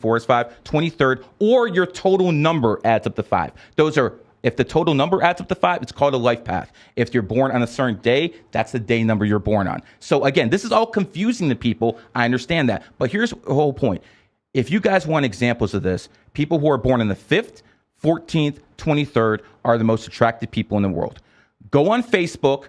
4 is 5, 23rd, or your total number adds up to 5. Those are, if the total number adds up to 5, it's called a life path. If you're born on a certain day, that's the day number you're born on. So again, this is all confusing to people. I understand that. But here's the whole point. If you guys want examples of this, people who are born on the 5th, 14th, 23rd are the most attractive people in the world. Go on Facebook,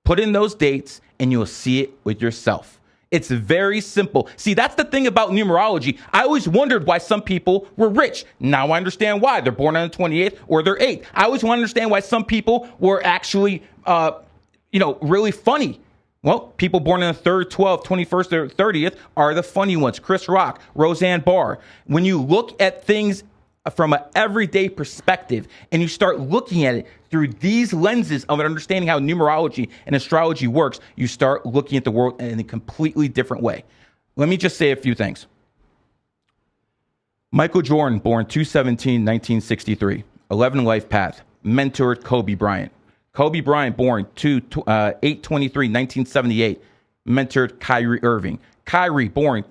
put in those dates, and you'll see it with yourself. It's very simple. See, that's the thing about numerology. I always wondered why some people were rich. Now I understand why. They're born on the 28th or they're 8th. I always want to understand why some people were actually, really funny. Well, people born on the 3rd, 12th, 21st, or 30th are the funny ones. Chris Rock, Roseanne Barr. When you look at things from an everyday perspective and you start looking at it through these lenses of understanding how numerology and astrology works, you start looking at the world in a completely different way. Let me just say a few things. Michael Jordan, born 2/17/1963, 11 life path, mentored Kobe Bryant. Kobe Bryant, born 8/23/1978, mentored Kyrie Irving. Kyrie, born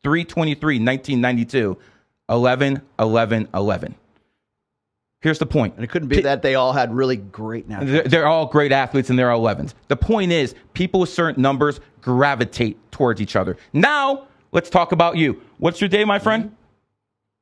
3/23/1992, 11, 11, 11. Here's the point. And it couldn't be that they all had really great natural. They're all great athletes and they're all 11s. The point is, people with certain numbers gravitate towards each other. Now, let's talk about you. What's your day, my friend?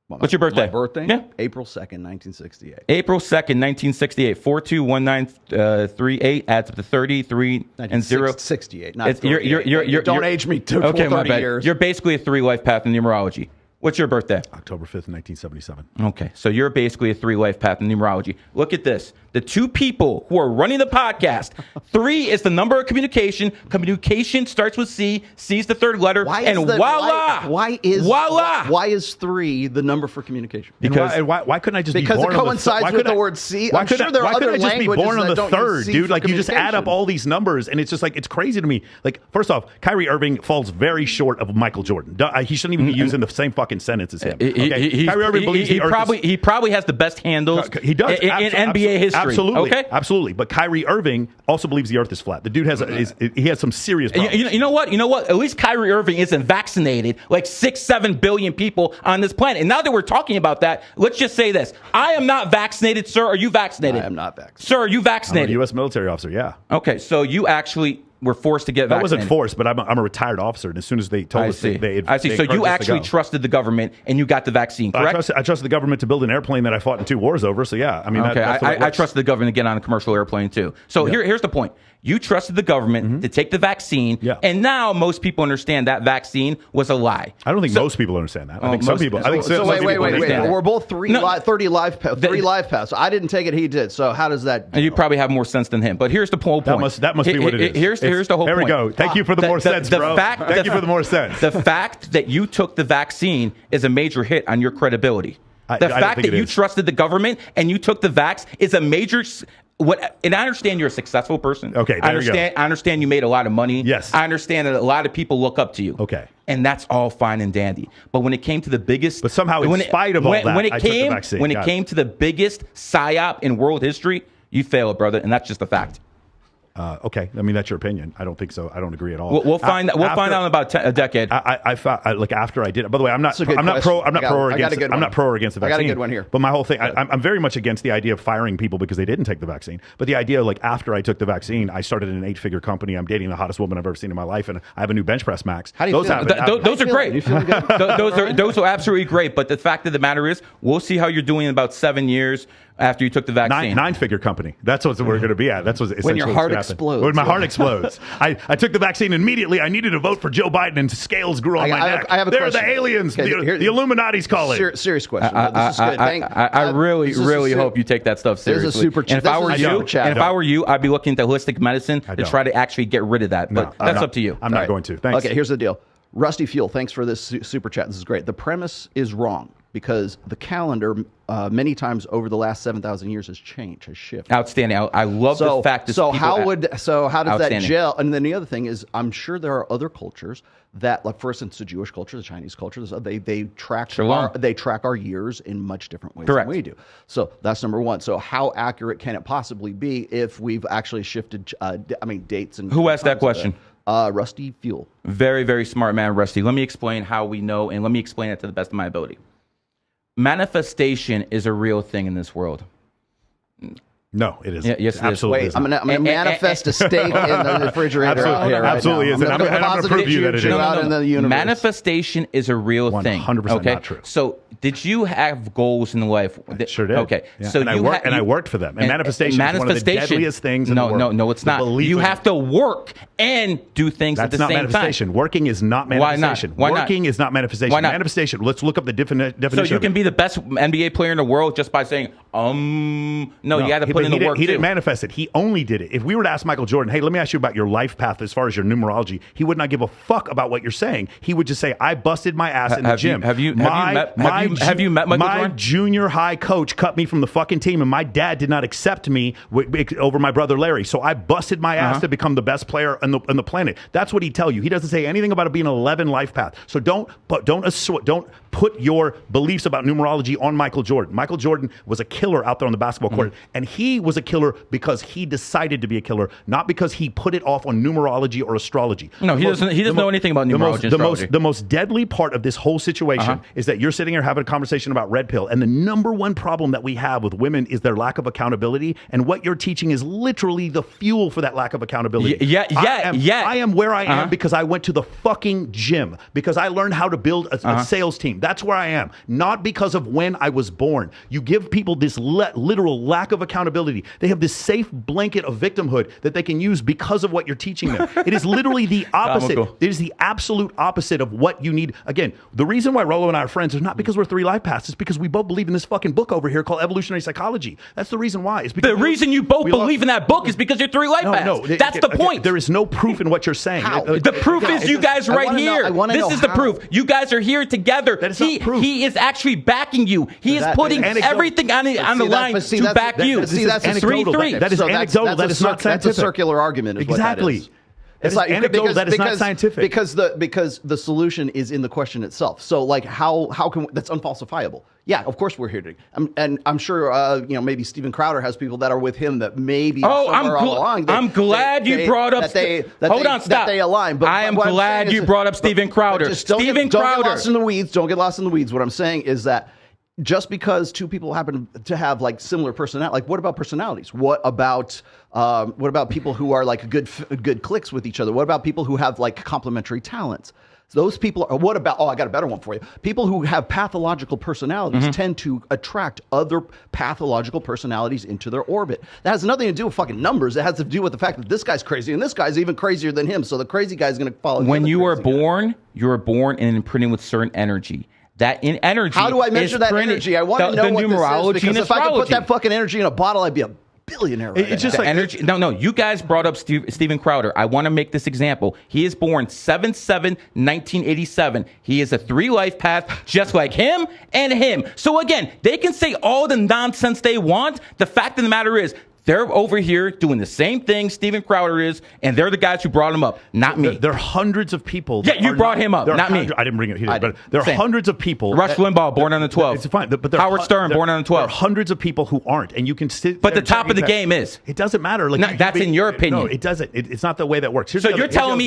What's your birthday? My birthday? Yeah. April 2nd, 1968. April 2nd, 1968. 421938 adds up to 33 and 0. 68, not 38. Don't age me to okay, 30 years. You're basically a 3 life path in numerology. What's your birthday? October 5th, 1977. Okay, so you're basically a 3 life path in numerology. Look at this. The two people who are running the podcast, 3 is the number of communication. Communication starts with C. C is the 3rd letter. Voila! Why is 3 the number for communication? Because why couldn't I just be born on the 3rd? Because it coincides with the word C. I'm sure there are other languages that don't use C for communication. Why couldn't I just be born on the 3rd, dude? Like, you just add up all these numbers, and it's just like, it's crazy to me. Like, first off, Kyrie Irving falls very short of Michael Jordan. He shouldn't even be using the same fucking sentence as him. Okay? Kyrie Irving believes he probably has the best handles he does, in NBA history. Absolutely. Okay? Absolutely. But Kyrie Irving also believes the earth is flat. The dude has he has some serious problems. You know what? At least Kyrie Irving isn't vaccinated like 6-7 billion people on this planet. And now that we're talking about that, let's just say this. I am not vaccinated, sir. Are you vaccinated? I am not vaccinated. Sir, are you vaccinated? I'm a U.S. military officer, yeah. Okay, so you actually were forced to get vaccinated. That wasn't forced, but I'm a retired officer, and as soon as they told us, I see. So you actually trusted the government, and you got the vaccine, correct? I trusted the government to build an airplane that I fought in 2 wars over. So yeah, I mean, okay. I trusted the government to get on a commercial airplane too. So here's the point. You trusted the government to take the vaccine, and now most people understand that vaccine was a lie. I don't think most people understand that. I think some people. Wait. We're both 30 live paths. I didn't take it. He did. So how does that? You probably have more sense than him. But here's the whole point. That must be what it is. Here's the whole point. There we go. Thank you for the more sense, bro. Thank you for the more sense. The fact that you took the vaccine is a major hit on your credibility. The fact that you trusted the government and you took the vax is a major. And I understand you're a successful person. Okay, I understand you made a lot of money. Yes. I understand that a lot of people look up to you. Okay. And that's all fine and dandy. But when it came to the biggest... But somehow, in spite of all that, I took the vaccine. When it came to the biggest psyop in world history, you failed, brother, and that's just a fact. Okay, I mean, that's your opinion. I don't think so. I don't agree at all. We'll find out in about a decade. I found like after I did it. By the way, I'm not pro or against the vaccine. I got a good one here. But my whole thing, I'm very much against the idea of firing people because they didn't take the vaccine. But the idea, like after I took the vaccine, I started an 8-figure company. I'm dating the hottest woman I've ever seen in my life, and I have a new bench press max. How do you feel? Those are great. Those are absolutely great. But the fact of the matter is, we'll see how you're doing in about 7 years after you took the vaccine. 9-figure company. That's what we're going to be at. That's what's when your heart explodes. When my heart explodes. I took the vaccine immediately. I needed to vote for Joe Biden, and scales grew on my neck. I have a They're question. The aliens. The Illuminati's calling. Serious question. This is good. I really hope you take that stuff seriously. There's a super chat. If I were you, I'd be looking into holistic medicine to try to actually get rid of that. But that's up to you. I'm not going to. Thanks. Okay, here's the deal. Rusty Fuel, thanks for this super chat. This is great. The premise is wrong because the calendar many times over the last 7,000 years has changed, has shifted. Outstanding. I love the fact that how does that gel? And then the other thing is, I'm sure there are other cultures that, like for instance, the Jewish culture, the Chinese culture, they track our years in much different ways than we do. So that's number one. So how accurate can it possibly be if we've actually shifted? Dates and who asked that question? Rusty Fuel. Very, very smart man, Rusty. Let me explain how we know, and let me explain it to the best of my ability. Manifestation is a real thing in this world. No, it isn't. Yeah, yes, absolutely. Wait, I'm gonna manifest a steak in the refrigerator. Absolutely isn't. I'm going to prove you that it is. Manifestation is a real thing. 100% not true. So, did you have goals in life? I sure did. Okay. Yeah. So I worked for them. And manifestation is one of the deadliest things in the world. No, it's not. You have to work and do things at the same time. That's not manifestation. Working is not manifestation. Why not? Working is not manifestation. Why not? Manifestation. Let's look up the definition. So you can be the best NBA player in the world just by saying, no, you got to put in the work. He didn't manifest it. He only did it. If we were to ask Michael Jordan, hey, let me ask you about your life path as far as your numerology, he would not give a fuck about what you're saying. He would just say, I busted my ass in the gym. Have you met Michael Jordan? My junior high coach cut me from the fucking team, and my dad did not accept me over my brother Larry. So I busted my ass to become the best player on the planet. That's what he'd tell you. He doesn't say anything about it being an 11 life path. So don't put your beliefs about numerology on Michael Jordan. Michael Jordan was a killer out there on the basketball court, and he was a killer because he decided to be a killer, not because he put it off on numerology or astrology. No, he doesn't know anything about numerology and astrology. The most deadly part of this whole situation is that you're sitting here having a conversation about red pill, and the number one problem that we have with women is their lack of accountability, and what you're teaching is literally the fuel for that lack of accountability. I am where I am because I went to the fucking gym, because I learned how to build a sales team. That's where I am, not because of when I was born. You give people this literal lack of accountability. They have this safe blanket of victimhood that they can use because of what you're teaching them. It is literally the opposite. It is the absolute opposite of what you need. Again, the reason why Rollo and I are friends is not because we're 3 life paths. It's because we both believe in this fucking book over here called Evolutionary Psychology. That's the reason why. It's because the reason you both believe in that book is because you're 3 life paths. No, that's the point. There is no proof in what you're saying. The proof is you guys right here. This is the proof. You guys are here together. That is not proof. He is actually backing you. He is putting everything on the line to back you. See, that's anecdotal. That is anecdotal. That is not scientific. That's a circular argument. Exactly. It's like anecdotal. That is not scientific. Because the solution is in the question itself. So like how can that's unfalsifiable? Yeah, of course we're here to, and I'm sure maybe Steven Crowder has people that are with him that maybe. I'm glad you brought up. Hold on, stop. That they align. But I am glad you brought up Steven Crowder. Don't get lost in the weeds. Don't get lost in the weeds. What I'm saying is that just because two people happen to have like similar personality, like what about personalities? What about people who are like good clicks with each other? What about people who have like complementary talents? Those people are, what about, I got a better one for you. People who have pathological personalities tend to attract other pathological personalities into their orbit. That has nothing to do with fucking numbers. It has to do with the fact that this guy's crazy and this guy's even crazier than him. So the crazy guy's going to follow. When you are born, you are born and imprinted with certain energy. That in energy. How do I measure that energy? I want to know what numerology this is, because if I could put that fucking energy in a bottle, I'd be a billionaire. Right it's just like energy. No. You guys brought up Steven Crowder. I want to make this example. He is born 7/7/1987. He is a 3 life path, just like him and him. So again, they can say all the nonsense they want. The fact of the matter is, they're over here doing the same thing Steven Crowder is, and they're the guys who brought him up, not me. There are hundreds of people. Yeah, you brought him up, not me. I didn't bring it. But there are hundreds of people. Rush Limbaugh, born on the 12th. It's fine. But Howard Stern, born on the 12th. There are hundreds of people who aren't, and you can sit. But the top of the game is. It doesn't matter. Like that's in your opinion. No, it doesn't. It's not the way that works. So you're telling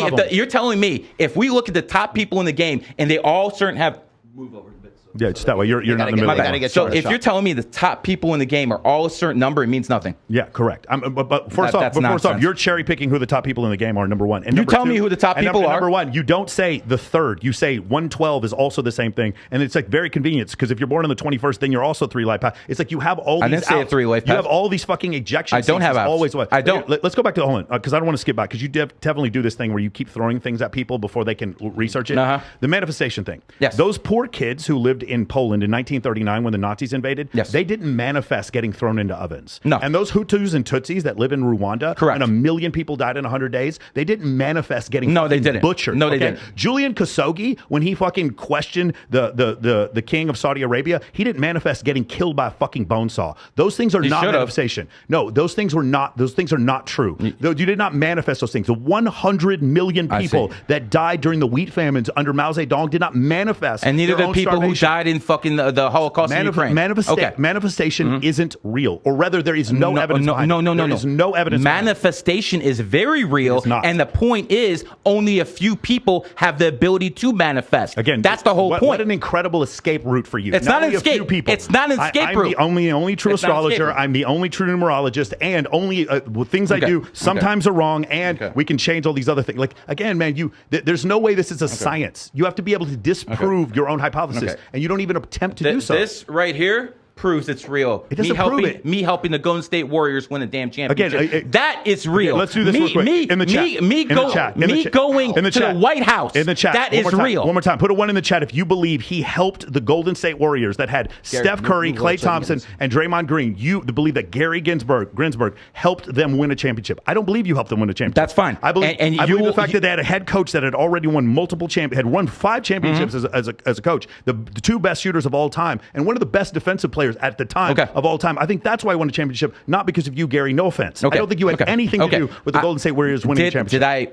me if we look at the top people in the game and they all have move over. Yeah, it's that way. You're not in the middle. So if you're telling me the top people in the game are all a certain number, it means nothing. Yeah, correct. But first off, you're cherry picking who the top people in the game are. Number one, and you tell me who the top people are. Number one, you don't say the third. You say 112 is also the same thing, and it's like very convenient because if you're born on the 21st, then you're also 3 life path. It's like you have all. I didn't say a 3 life path. You have all these fucking ejections. I don't have always what I don't. Let's go back to hold on because I don't want to skip back because you definitely do this thing where you keep throwing things at people before they can research it. The manifestation thing. Yes. Those poor kids who lived in Poland in 1939 when the Nazis invaded, they didn't manifest getting thrown into ovens. No. And those Hutus and Tutsis that live in Rwanda, and 1 million people died in 100 days, they didn't manifest getting butchered. No, they didn't. Julian Khashoggi, when he fucking questioned the king of Saudi Arabia, he didn't manifest getting killed by a fucking bone saw. Those things are not manifestation. No, those things are not true. You did not manifest those things. The 100 million people that died during the wheat famines under Mao Zedong did not manifest. And neither the people who died in fucking the Holocaust in Ukraine. Manifestation isn't real, or rather, there is no evidence. No. There is no evidence. Manifestation is very real, and the point is, only a few people have the ability to manifest. Again, that's the whole point. What an incredible escape route for you. It's not an escape. It's not an escape route. I'm the only true astrologer. I'm the only true numerologist, and only things I do sometimes are wrong, and we can change all these other things. Like, again, man, there's no way this is a science. You have to be able to disprove your own hypothesis, and you don't even attempt to do so. This right here proves it's real. It doesn't prove it. Me helping the Golden State Warriors win a damn championship. Again, that is real. Okay, let's do this real quick. In the chat. Me going to the White House. In the chat. That is real. One more time. Put a 1 in the chat if you believe he helped the Golden State Warriors that had Steph Curry, Klay Thompson, and Draymond Green. You believe that Gary Ginsberg helped them win a championship. I don't believe you helped them win a championship. That's fine. I believe the fact that they had a head coach that had already won had won 5 championships as a coach. The 2 best shooters of all time, and one of the best defensive players at the time. Of all time. I think that's why I won a championship, not because of you, Gary. No offense. I don't think you had anything to do with the Golden State Warriors winning the championship. Did I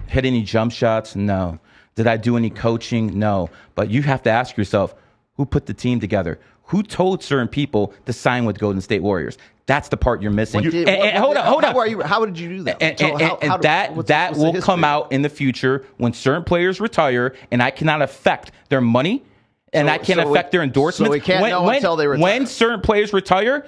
hit any jump shots? No. Did I do any coaching? No. But you have to ask yourself, who put the team together? Who told certain people to sign with Golden State Warriors? That's the part you're missing. Hold on. How did you do that? That will come out in the future when certain players retire, and I cannot affect their money. And I can't affect their endorsements. So we can't know until they retire. When certain players retire,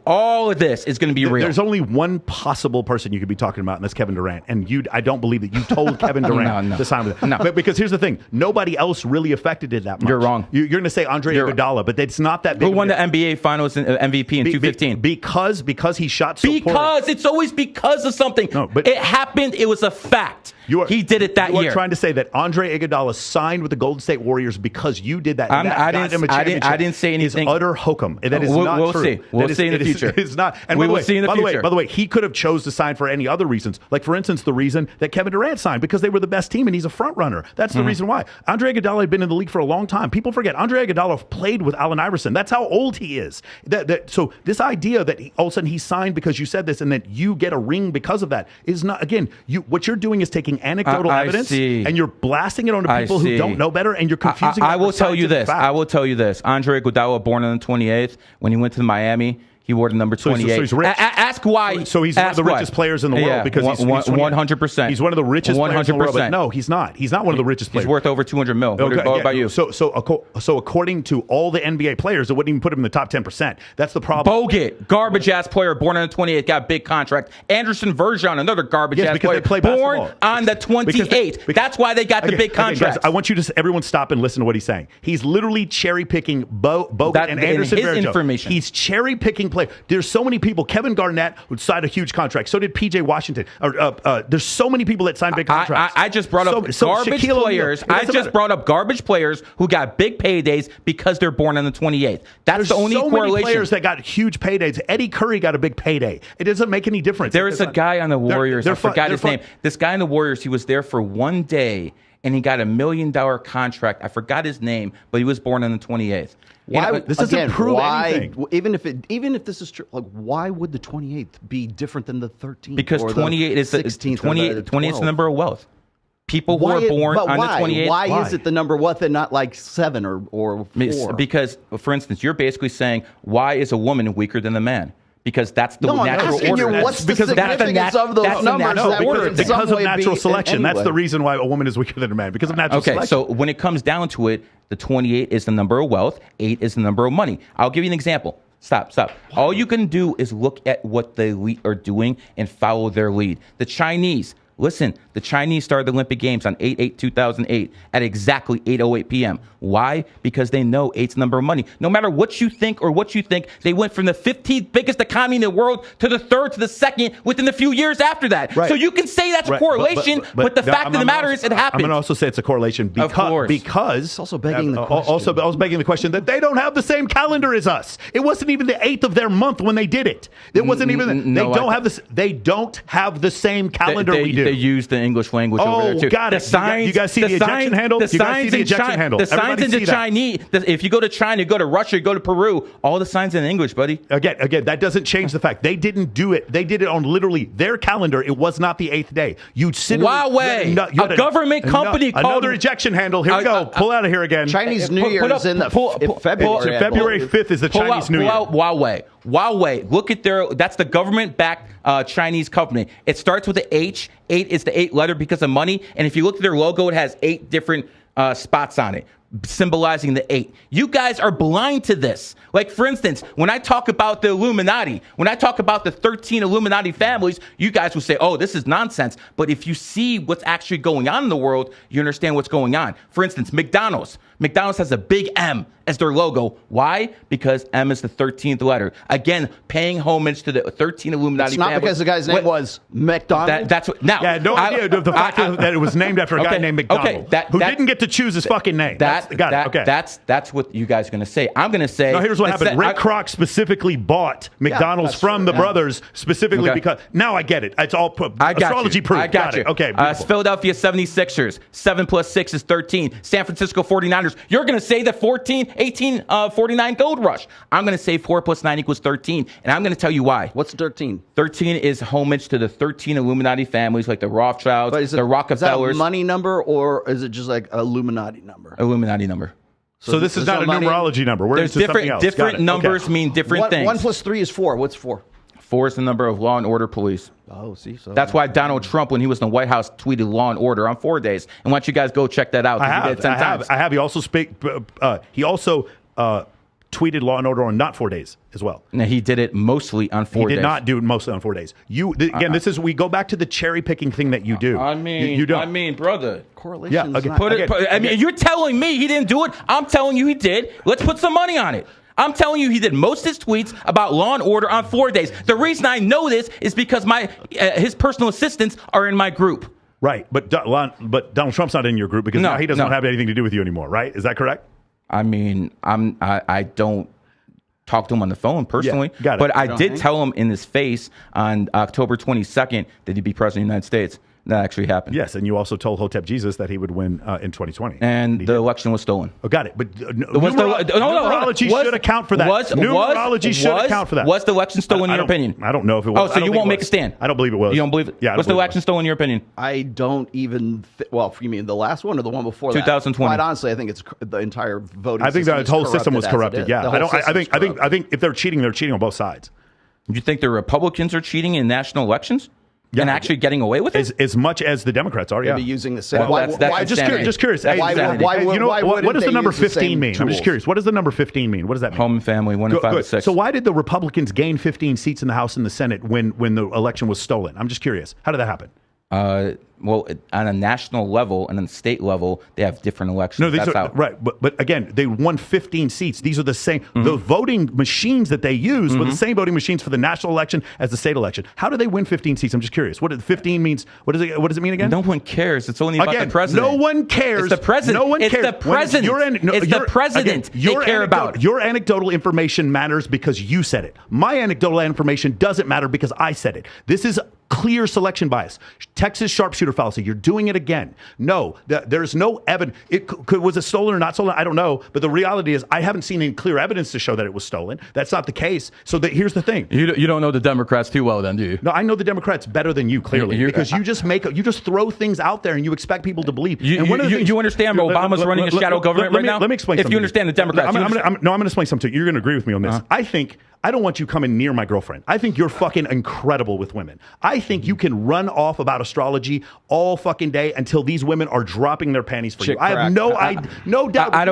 all of this is going to be real. There's only one possible person you could be talking about, and that's Kevin Durant. And I don't believe that you told Kevin Durant to sign with it. No. Because here's the thing. Nobody else really affected it that much. You're wrong. You're going to say Andre Iguodala, but it's not that big. Who won the NBA Finals MVP in 2015? Because he shot so poorly. It's always because of something. No, but it happened. It was a fact. He did it that year. You are trying to say that Andre Iguodala signed with the Golden State Warriors because you did that. I didn't say anything. It's utter hokum. That is not true. We'll see in the future. It's not. And we will see in the future. By the way, he could have chose to sign for any other reasons. Like, for instance, the reason that Kevin Durant signed, because they were the best team and he's a front runner. That's the reason why. Andre Iguodala had been in the league for a long time. People forget Andre Iguodala played with Allen Iverson. That's how old he is. So this idea that all of a sudden he signed because you said this and that you get a ring because of that is not. Again, what you're doing is taking anecdotal evidence and you're blasting it onto people who don't know better, and you're confusing. I will tell you this. Andre Iguodala, born on the 28th, when he went to Miami, he wore the number 28. So he's rich. Ask why. So he's one of the richest players in the world because he's 100%. He's one of the richest players in the world. But no, he's not. He's not one of the richest players. He's worth over $200 million. What about you? So according to all the NBA players, it wouldn't even put him in the top 10%. That's the problem. Bogut, garbage ass player, born on the 28th, got a big contract. Anderson Verjon, another garbage ass player, born on the 28th. That's why they got the big contract. I want you to everyone stop and listen to what he's saying. He's literally cherry picking Bogut and Anderson Verjon. He's cherry picking players. There's so many people. Kevin Garnett would sign a huge contract. So did PJ Washington. There's so many people that signed big contracts. I just brought up garbage players. I just brought up garbage players who got big paydays because they're born on the 28th. That's the only correlation. Many players that got huge paydays. Eddie Curry got a big payday. It doesn't make any difference. There is a guy on the Warriors. I forgot his name. This guy in the Warriors, he was there for one day, and he got $1 million contract. I forgot his name, but he was born on the 28th. This doesn't prove anything. Even if this is true, like, why would the 28th be different than the 13th? Because 28 is the 28 is the number of wealth. People who are born on the 28th. Why is it the number what and not like 7 or 4? Because, for instance, you're basically saying, why is a woman weaker than a man? Because that's the natural order. What's the significance of those numbers? Because of natural selection. That's the reason why a woman is weaker than a man. Because of natural selection. Okay, so when it comes down to it, the 28 is the number of wealth. 8 is the number of money. I'll give you an example. Stop. All you can do is look at what the elite are doing and follow their lead. The Chinese. Listen, the Chinese started the Olympic Games on 8/8/2008 at exactly 8:08 p.m. Why? Because they know 8's the number of money. No matter what you think, they went from the 15th biggest economy in the world to the 3rd to the 2nd within a few years after that. Right. So you can say that's a correlation, but the fact of the matter is it happened. I'm going to also say it's a correlation because it's also begging the question. Also begging the question that they don't have the same calendar as us. It wasn't even the 8th of their month when they did it. It wasn't even. They don't have the same calendar we do. They used the English language over there too. Got it. The signs, you guys see the ejection handle? The signs in China. The signs in the Chinese. If you go to China, you go to Russia, you go to Peru, all the signs in English, buddy. Again, that doesn't change the fact they didn't do it. They did it on literally their calendar. It was not the 8th day. You'd sit. Huawei, a government company called another ejection handle. Here we go. Pull out of here again. Chinese New Year is in February. February 5th is the Chinese New Year. Huawei. Look at that's the government-backed Chinese company. It starts with the H. 8 is the 8th letter because of money. And if you look at their logo, it has 8 different spots on it, symbolizing the 8. You guys are blind to this. Like, for instance, when I talk about the Illuminati, when I talk about the 13 Illuminati families, you guys will say, oh, this is nonsense. But if you see what's actually going on in the world, you understand what's going on. For instance, McDonald's. McDonald's has a big M as their logo. Why? Because M is the 13th letter. Again, paying homage to the 13 Illuminati families. It's not because the guy's name was McDonald. That's what. Now, yeah, no idea of the fact that it was named after a guy named McDonald, who didn't get to choose his fucking name. That's what you guys are going to say. I'm going to say. No, here's what happened. Rick Kroc specifically bought McDonald's from the brothers specifically because now I get it. It's all astrology proof. I got you. Okay. Philadelphia 76ers. 7 + 6 is 13. San Francisco 49ers. You're going to say the 49 gold rush. I'm going to say 4 + 9 = 13. And I'm going to tell you why. What's 13? 13 is homage to the 13 Illuminati families, like the Rothschilds, the Rockefellers. Is that a money number, or is it just like an Illuminati number? Illuminati number. So this is not a numerology number. We're There's different numbers mean different things. 1 + 3 is 4. What's 4? 4 is the number of law and order police. Oh, see. So that's why Donald Trump, when he was in the White House, tweeted law and order on 4 days. And why don't you guys go check that out? I have. He also tweeted law and order on not 4 days as well. Now, he did it mostly on 4 days. He did not do it mostly on 4 days. We go back to the cherry picking thing that you do. You don't. I mean, brother. Correlation. Yeah, you're telling me he didn't do it. I'm telling you he did. Let's put some money on it. I'm telling you, he did most of his tweets about law and order on 4 days. The reason I know this is because his personal assistants are in my group. Right, but Donald Trump's not in your group because now he doesn't have anything to do with you anymore, right? Is that correct? I mean, I don't talk to him on the phone personally, but I did tell him in his face on October 22nd that he'd be president of the United States. That actually happened. Yes, and you also told Hotep Jesus that he would win in 2020. And the election was stolen. Oh, got it. But numerology should account for that. Numerology should account for that. Was the election stolen in your opinion? I don't know if it was. Oh, so you won't make a stand? I don't believe it was. You don't believe it? Yeah. Was the election stolen in your opinion? I don't even. Well, you mean the last one or the one before 2020? Quite honestly, I think it's the entire voting. I think the whole system was corrupted. Yeah. I think if they're cheating on both sides. You think the Republicans are cheating in national elections? Yeah, and actually getting away with it? As much as the Democrats are, yeah. Maybe using the same. Just curious. What does the number 15 mean? I'm just curious. What does the number 15 mean? What does that mean? Home and family, 1 and 5 and 6. So why did the Republicans gain 15 seats in the House and the Senate when the election was stolen? I'm just curious. How did that happen? Well, on a national level and on a state level, they have different elections. No, right. But again, they won 15 seats. These are the same. Mm-hmm. The voting machines that they use were the same voting machines for the national election as the state election. How do they win 15 seats? I'm just curious. What 15 means? What does it mean again? No one cares. It's only about the president. No one cares. It's the president. No one cares. It's the president. It's the president they care about. Your anecdotal information matters because you said it. My anecdotal information doesn't matter because I said it. This is clear selection bias. Texas sharpshooter fallacy. You're doing it again. No, there's no evidence. Was it stolen or not stolen? I don't know. But the reality is I haven't seen any clear evidence to show that it was stolen. That's not the case. So here's the thing. You don't know the Democrats too well then, do you? No, I know the Democrats better than you, clearly. Because you just throw things out there and you expect people to believe. You understand Obama's running a shadow government right now? Let me explain something. If you understand the Democrats. I'm going to explain something to you. You're going to agree with me on this. I don't want you coming near my girlfriend. I think you're fucking incredible with women. I think you can run off about astrology all fucking day until these women are dropping their panties for you. I have no doubt. I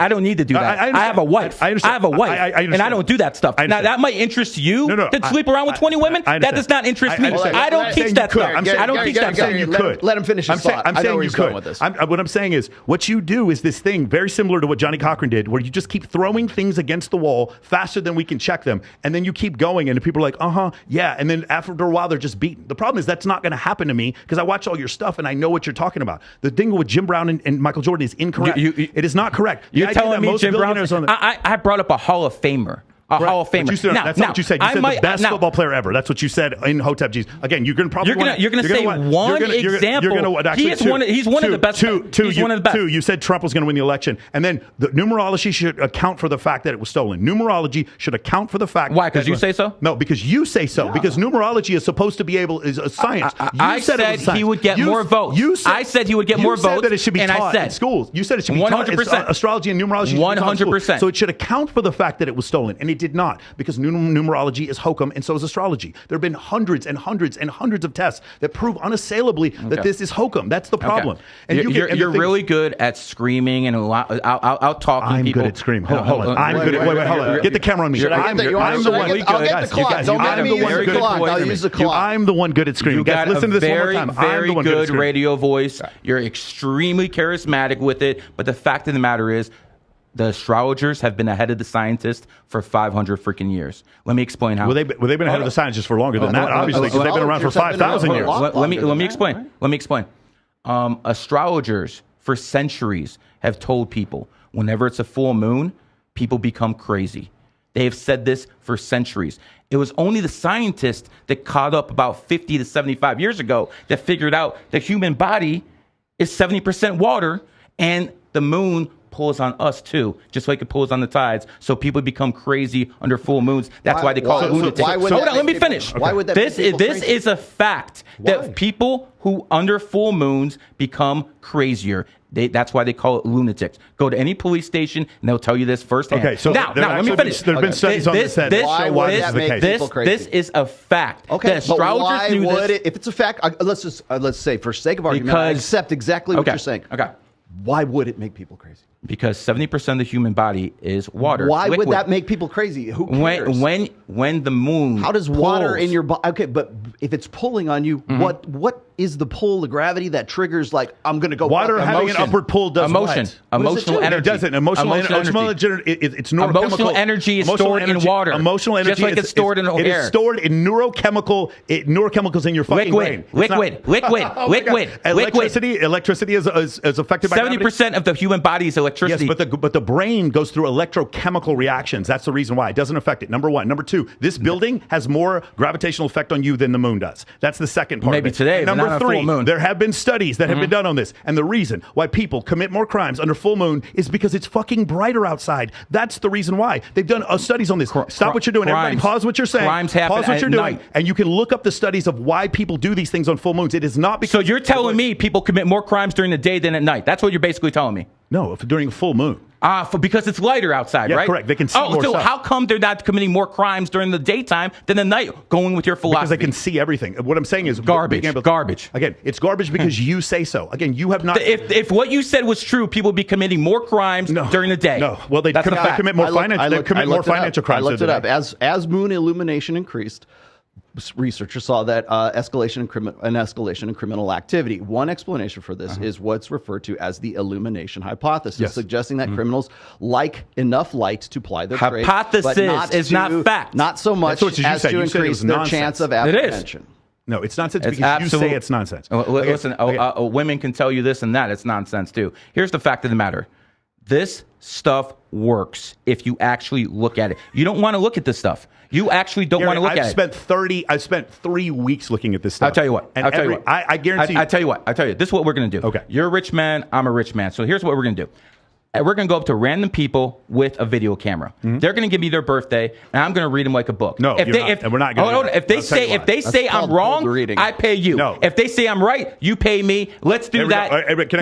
don't need to do that. I have a wife. I have a wife, and I don't do that stuff. Now that might interest you to sleep around with 20 women. That does not interest me. I don't teach that stuff. I don't teach that stuff. You could. Let him finish his thought. I'm saying you could. What I'm saying is what you do is this thing very similar to what Johnny Cochran did, where you just keep throwing things against the wall faster than we can check them, and then you keep going, and people are like, yeah, and then after a while they're just beaten. The problem is that's not going to happen to me because I watch all your stuff and I know what you're talking about. The thing with Jim Brown and Michael Jordan is incorrect. It is not correct. You're telling me Jim Brown? I brought up a Hall of Famer. a Hall of Famer. That's not what you said. You said the best football player ever. That's what you said in Hotep G's. Again, you're going to probably you're going to say one example. He's one of the best. He's one of the best. You said Trump was going to win the election, and then the numerology should account for the fact that it was stolen. Numerology should account for the fact. Why? Because you say so? No, because you say so. Yeah. Because numerology is supposed to be is a science. I said he would get more votes. I said he would get more votes. You said that it should be taught in schools. You said it should be 100%. Astrology and numerology. 100%. So it should account for the fact that it was stolen, and it did not, because numerology is hokum, and so is astrology. There have been hundreds and hundreds and hundreds of tests that prove unassailably that this is hokum. That's the problem. And you're really good at screaming and out talking. I'm people. good at screaming. Hold on. I'm good at. Wait, hold on. Get the camera on me. I'm the one. I'll get the clock. Don't make me use the clock. I'll use the clock. I'm the one good at screaming. Guys, listen to this one more time. Very good radio voice. You're extremely charismatic with it. But the fact of the matter is, the astrologers have been ahead of the scientists for 500 freaking years. Let me explain how. Well, they've been ahead of the scientists for longer than that, obviously, because they've been around for 5,000 years. Let me explain. Let me explain. Astrologers for centuries have told people whenever it's a full moon, people become crazy. They have said this for centuries. It was only the scientists that caught up about 50 to 75 years ago that figured out the human body is 70% water, and the moon pulls on us too, just like it pulls on the tides. So people become crazy under full moons. That's why they call it lunatic. Hold on, let me finish. Why would that this is a fact that people who under full moons become crazier. That's why they call it lunatics. Go to any police station and they'll tell you this firsthand. Okay, so now let me finish. There have been studies on this that show why this is the case. This is a fact. Okay, but why would it? If it's a fact, let's say for sake of argument, I accept exactly what you're saying. Okay. Why would it make people crazy? Because 70% of the human body is water. Why would that make people crazy? Who cares? When the moon How does water in your body? Okay, but if it's pulling on you, what is the pull, the gravity that triggers? Like, I'm going to go. Water having an upward pull does emotion. What? Emotional energy. It doesn't. Emotional energy. It's neurochemical. Emotional energy is stored in water. Emotional energy, just like it's stored in air. It is stored in neurochemicals in your fucking brain. Liquid. Electricity is affected by 70% of the human body is electricity. Yes, but the brain goes through electrochemical reactions. That's the reason why it doesn't affect it. Number one. Number two, this building has more gravitational effect on you than the moon does. That's the second part. Maybe of it. Today, Number three, there have been studies that have been done on this, and the reason why people commit more crimes under full moon is because it's fucking brighter outside. That's the reason why. They've done studies on this. Stop what you're doing. Everybody pause what you're saying. Crimes happen pause what you're doing, night. and you can look up the studies of why people do these things on full moons. It is not because. So you're telling me people commit more crimes during the day than at night? That's what you're basically telling me. No, during full moon. Because it's lighter outside, right? Correct. They can see more so stuff. How come they're not committing more crimes during the daytime than the night, going with your philosophy? Because they can see everything. What I'm saying is garbage. Again, it's garbage because you say so. Again, you have not. If what you said was true, people would be committing more crimes during the day. No. Well, they commit more financial crimes. I looked it up. As moon illumination increased, researchers saw that escalation in criminal activity. One explanation for this is what's referred to as the illumination hypothesis, suggesting that criminals like enough light to ply their trade. Hypothesis is not fact. Not so much as to increase their chance of apprehension. No, it's nonsense because you say it's nonsense. Listen, women can tell you this and that. It's nonsense too. Here's the fact of the matter. This stuff works if you actually look at it. You don't want to look at this stuff. You actually don't want to look at it. I've spent 3 weeks looking at this stuff. I'll tell you what. I guarantee. I tell you what. This is what we're going to do. Okay. You're a rich man. I'm a rich man. So here's what we're going to do. We're going to go up to random people with a video camera. They're going to give me their birthday, and I'm going to read them like a book. No, we're not going to. If they say I'm wrong, I pay you. No. If they say I'm right, you pay me. Let's do that.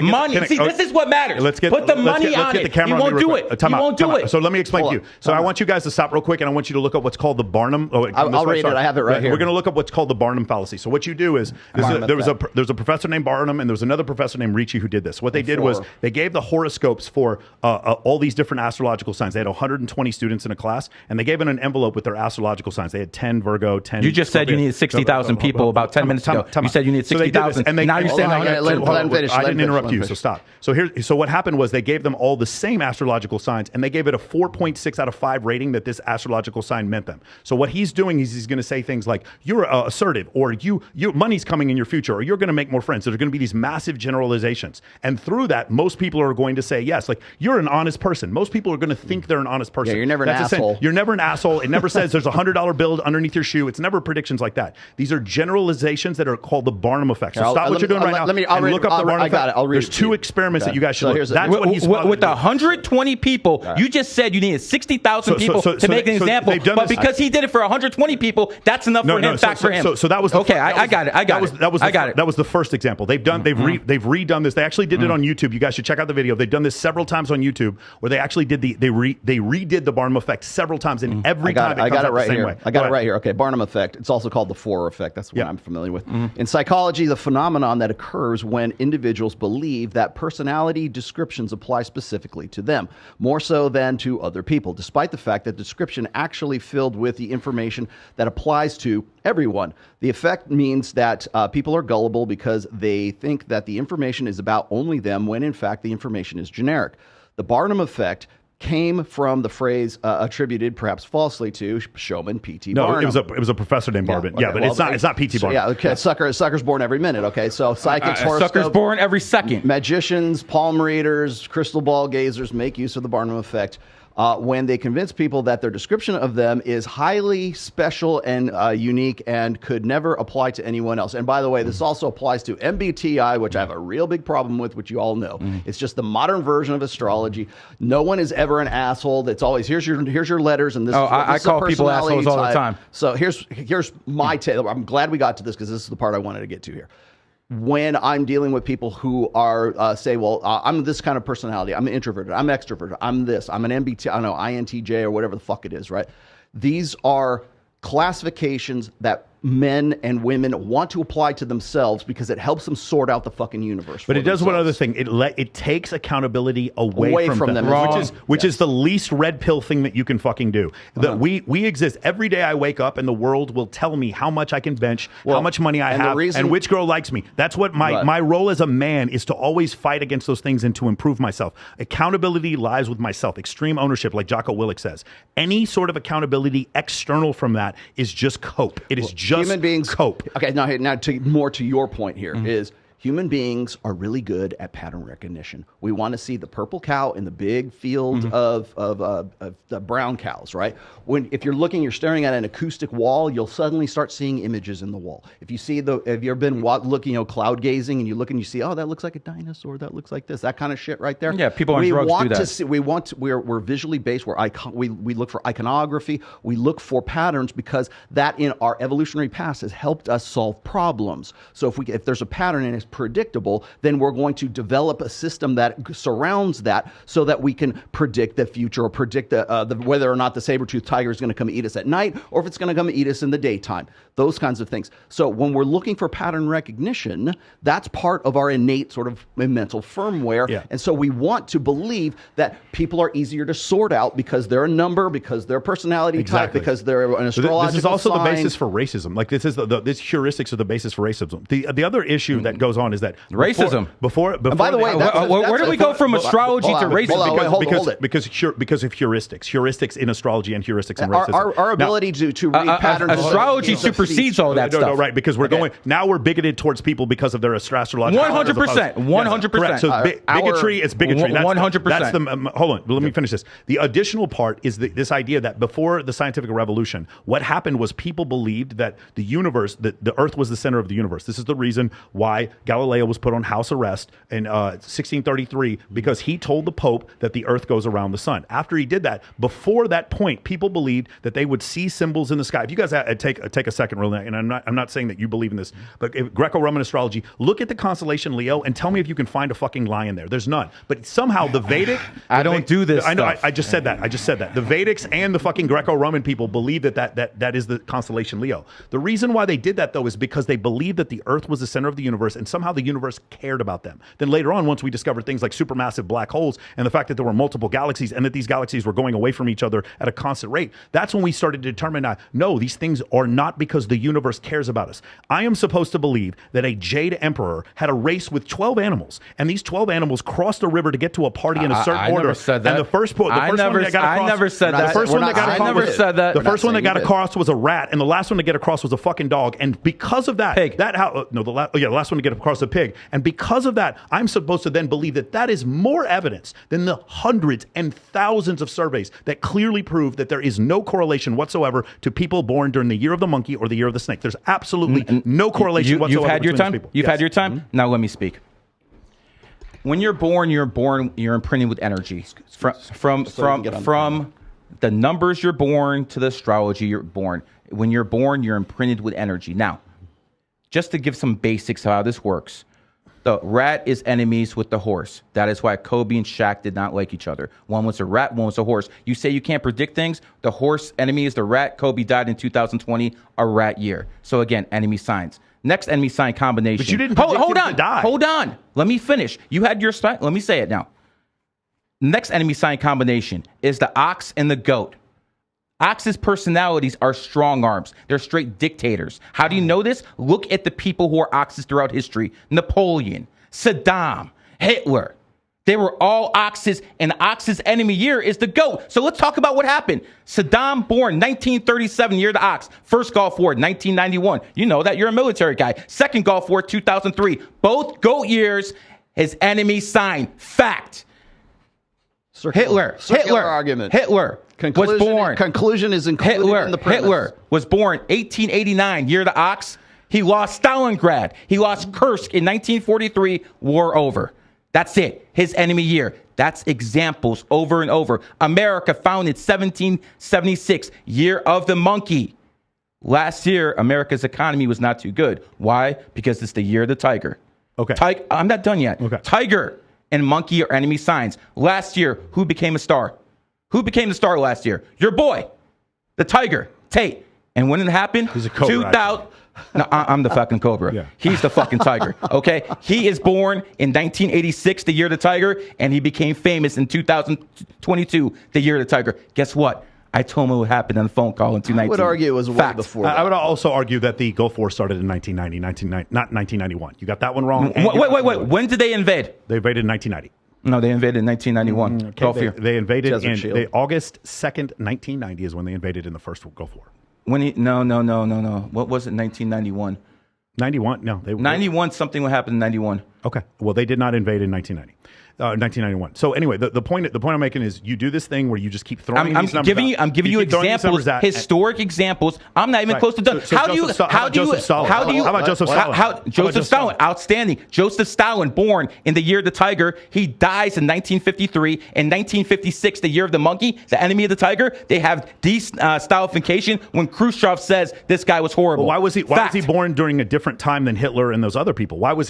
Money. This is what matters. Put the money on it. You won't do it. You won't do it. So let me explain to you. So I want you guys to stop real quick, and I want you to look up what's called the Barnum. I'll read it. I have it right here. We're going to look up what's called the Barnum fallacy. So what you do is there's a professor named Barnum, and there was another professor named Ricci who did this. What they did was they gave the horoscopes for all these different astrological signs. They had 120 students in a class, and they gave in an envelope with their astrological signs. They had 10 Virgo, 10. You just said you needed 60,000 people about 10 minutes ago. You said you needed 60,000. Now you're saying I didn't interrupt you, so stop. So what happened was they gave them all the same astrological signs, and they gave it a 4.6 out of 5 rating that this astrological sign meant them. So what he's doing is he's going to say things like you're assertive, or you money's coming in your future, or you're going to make more friends. There's going to be these massive generalizations, and through that, most people are going to say yes. Like you're an honest person. Most people are going to think they're an honest person. Yeah, you're never an asshole. You're never an asshole. It never says there's a $100 bill underneath your shoe. It's never predictions like that. These are generalizations that are called the Barnum effect. So stop what you're doing right now and look up the Barnum effect. There's 2 experiments that you guys should look at. That's what he's with 120 people, you just said you needed 60,000 people to make an example. But because he did it for 120 people, that's enough for him. Fact for him. So that was okay. I got it. That was the first example. They've redone this. They actually did it on YouTube. You guys should check out the video. They've done this several times on YouTube, where they actually did they redid the Barnum effect several times, and every time it comes out the same way. I got it right here. Okay, Barnum effect. It's also called the Forer effect. That's what I'm familiar with. In psychology, the phenomenon that occurs when individuals believe that personality descriptions apply specifically to them, more so than to other people, despite the fact that description actually filled with the information that applies to everyone. The effect means that people are gullible because they think that the information is about only them, when in fact the information is generic. The Barnum effect came from the phrase attributed, perhaps falsely, to showman P.T. Barnum. No, it was a professor named Barnum. Okay, but it's not P.T. Barnum. Yeah, okay, sucker's born every minute. Okay, so psychics, horoscope, sucker's born every second. Magicians, palm readers, crystal ball gazers make use of the Barnum effect when they convince people that their description of them is highly special and unique and could never apply to anyone else. And by the way, this also applies to MBTI, which I have a real big problem with, which you all know. It's just the modern version of astrology. No one is ever an asshole. That's always, here's your letters, and this. I call people assholes all the time. So here's my take. I'm glad we got to this because this is the part I wanted to get to here. When I'm dealing with people who are say, well, I'm this kind of personality, I'm introverted, I'm extroverted, I'm this, I'm an MBTI, I don't know, INTJ or whatever the fuck it is, right? These are classifications that men and women want to apply to themselves because it helps them sort out the fucking universe. But it does one other thing. It takes accountability away from them. Which is the least red pill thing that you can fucking do. That we exist. Every day I wake up and the world will tell me how much I can bench, how much money I have, and which girl likes me. That's what my role as a man is, to always fight against those things and to improve myself. Accountability lies with myself. Extreme ownership, like Jocko Willink says. Any sort of accountability external from that is just cope. It is just human beings cope. Okay, now more to your point here is human beings are really good at pattern recognition. We want to see the purple cow in the big field of the brown cows, right? If you're staring at an acoustic wall, you'll suddenly start seeing images in the wall. If you see have you ever been looking, cloud gazing, and you look and you see, oh, that looks like a dinosaur, that looks like this, that kind of shit right there. Yeah, people on drugs do that. We're visually based. We look for iconography. We look for patterns because that in our evolutionary past has helped us solve problems. So if there's a pattern and it's predictable, then we're going to develop a system that surrounds that so that we can predict the future or predict whether or not the saber-toothed tiger is going to come eat us at night or if it's going to come eat us in the daytime. Those kinds of things. So when we're looking for pattern recognition, that's part of our innate sort of mental firmware. Yeah. And so we want to believe that people are easier to sort out because they're a number, because they're a personality type, because they're an astrological This is also sign. The basis for racism. Like this heuristics are the basis for racism. The other issue that goes on is that racism. Before by the way, where do we go from astrology to racism? Because of heuristics in astrology and heuristics in racism. Our ability to read patterns. Astrology supersedes all that stuff. No, right? Because we're we're bigoted towards people because of their astrological. 100%. 100%. So bigotry is bigotry. 100%. That's the hold on. Let me finish this. The additional part is this idea that before the scientific revolution, what happened was people believed that the universe, that the Earth was the center of the universe. This is the reason why Galileo was put on house arrest in 1633, because he told the Pope that the Earth goes around the sun. After he did that, before that point, people believed that they would see symbols in the sky. If you guys take a second, really, and I'm not saying that you believe in this, but Greco-Roman astrology, look at the constellation Leo and tell me if you can find a fucking lion there. There's none. But somehow the Vedic, I don't do this. I know. I just said that. The Vedics and the fucking Greco-Roman people believe that is the constellation Leo. The reason why they did that, though, is because they believed that the Earth was the center of the universe, and somehow the universe cared about them. Then later on, once we discovered things like supermassive black holes and the fact that there were multiple galaxies and that these galaxies were going away from each other at a constant rate, that's when we started to determine, no, these things are not because the universe cares about us. I am supposed to believe that a jade emperor had a race with 12 animals, and these 12 animals crossed a river to get to a party in a certain order. Never said that. And the first one that got across was a rat, and the last one to get across was a fucking dog. And because of that, Pig. the last one to get across a pig. And because of that, I'm supposed to then believe that that is more evidence than the hundreds and thousands of surveys that clearly prove that there is no correlation whatsoever to people born during the year of the monkey or the year of the snake. There's absolutely no correlation whatsoever. You've had your time. People. You've had your time. Now let me speak. When you're born, you're imprinted with energy from the numbers you're born to the astrology you're born. When you're born, you're imprinted with energy. Now, just to give some basics of how this works, the rat is enemies with the horse. That is why Kobe and Shaq did not like each other. One was a rat, one was a horse. You say you can't predict things. The horse enemy is the rat. Kobe died in 2020, a rat year. So again, enemy signs. Next enemy sign combination. But you didn't predict him to die. Hold on. Let me finish. You had your sign. Let me say it now. Next enemy sign combination is the ox and the goat. Ox's personalities are strong arms. They're straight dictators. How do you know this? Look at the people who are oxes throughout history. Napoleon, Saddam, Hitler. They were all oxes, and the ox's enemy year is the goat. So let's talk about what happened. Saddam, born 1937, year of the ox. First Gulf War, 1991. You know that. You're a military guy. Second Gulf War, 2003. Both goat years, his enemy sign. Fact. Circular argument. Hitler was born. Conclusion is included in the premise. Hitler was born 1889, year of the ox. He lost Stalingrad. He lost Kursk in 1943. War over. That's it. His enemy year. That's examples over and over. America founded 1776, year of the monkey. Last year, America's economy was not too good. Why? Because it's the year of the tiger. Okay. I'm not done yet. Okay. Tiger and monkey are enemy signs. Last year, who became a star? Who became the star last year? Your boy, the tiger, Tate. And when it happened, he's a cobra. No, I'm the fucking cobra. Yeah. He's the fucking tiger. Okay, he is born in 1986, the year of the tiger, and he became famous in 2022, the year of the tiger. Guess what? I told him what happened on the phone call in 2019. I would argue it was way before that. I would also argue that the Gulf War started in 1990, not 1991. You got that one wrong. Wait. When did they invade? They invaded in 1990. No, they invaded in 1991. Okay, they invaded in August 2nd, 1990 is when they invaded in the first Gulf War. No. What was it? 1991. 91? No. 91. Something would happen in 91. Okay. Well, they did not invade in 1991. So anyway, the point I'm making is you do this thing where you just keep throwing these numbers out. I'm giving you examples, historic examples. I'm not even close to done. How about Joseph Stalin? Joseph Stalin, outstanding. Joseph Stalin, born in the year of the tiger. He dies in 1953. In 1956, the year of the monkey, the enemy of the tiger. They have de-Stalification when Khrushchev says this guy was horrible. Well, why was he born during a different time than Hitler and those other people? Why was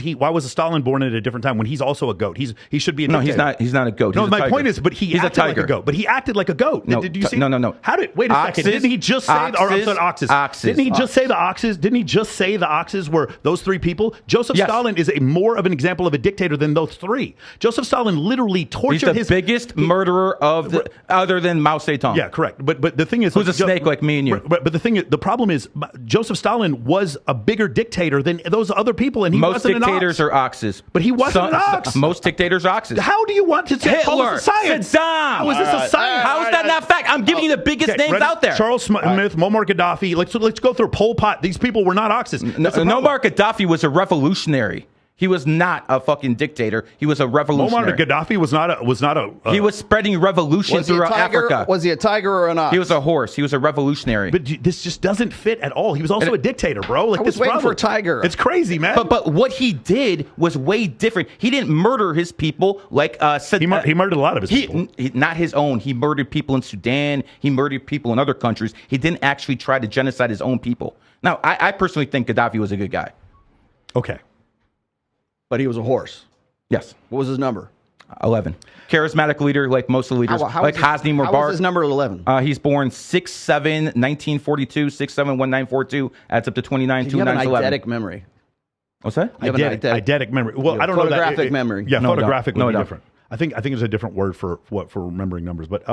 Stalin born at a different time when he's also a goat? He should be a dictator. No, he's not a goat. No, my point is, but he's acted like a goat. But he acted like a goat. No, did you see? No. Wait a second. Didn't he just say oxes? Didn't he just say the oxes? Didn't he just say the oxes were those three people? Joseph Stalin is more of an example of a dictator than those three. Joseph Stalin literally tortured He's the biggest murderer other than Mao Zedong. Yeah, correct. But the thing is, who's a snake like me and you? But the problem is, Joseph Stalin was a bigger dictator than those other people, and he wasn't an ox. Most dictators are oxes. But he wasn't an ox. Most dictators are oxes. How do you want to say Hitler, science? Saddam. How is this a science? How is that not fact? I'm giving you the biggest names out there. Charles Smith, Muammar Gaddafi. Let's go through Pol Pot. These people were not oxes. Muammar Gaddafi was a revolutionary. He was not a fucking dictator. He was a revolutionary. Muammar Gaddafi was not a. He was spreading revolution throughout Africa. Was he a tiger or an ox? He was a horse. He was a revolutionary. But this just doesn't fit at all. He was also a dictator, bro. Like, I was waiting for a tiger. It's crazy, man. But what he did was way different. He didn't murder his people like he murdered a lot of his people. Not his own. He murdered people in Sudan. He murdered people in other countries. He didn't actually try to genocide his own people. Now, I personally think Gaddafi was a good guy. Okay. But he was a horse. Yes. What was his number? 11. Charismatic leader, like most of the leaders, like Hosni Mubarak. How was his number 11? He's born 6/7/1942, 6/7/1942, adds up to 29, 2, 9, 11. You have an eidetic memory. What's that? Eidetic memory. Well, I don't know that. Photographic memory. Yeah, photographic would be different. I think there's a different word for remembering numbers. But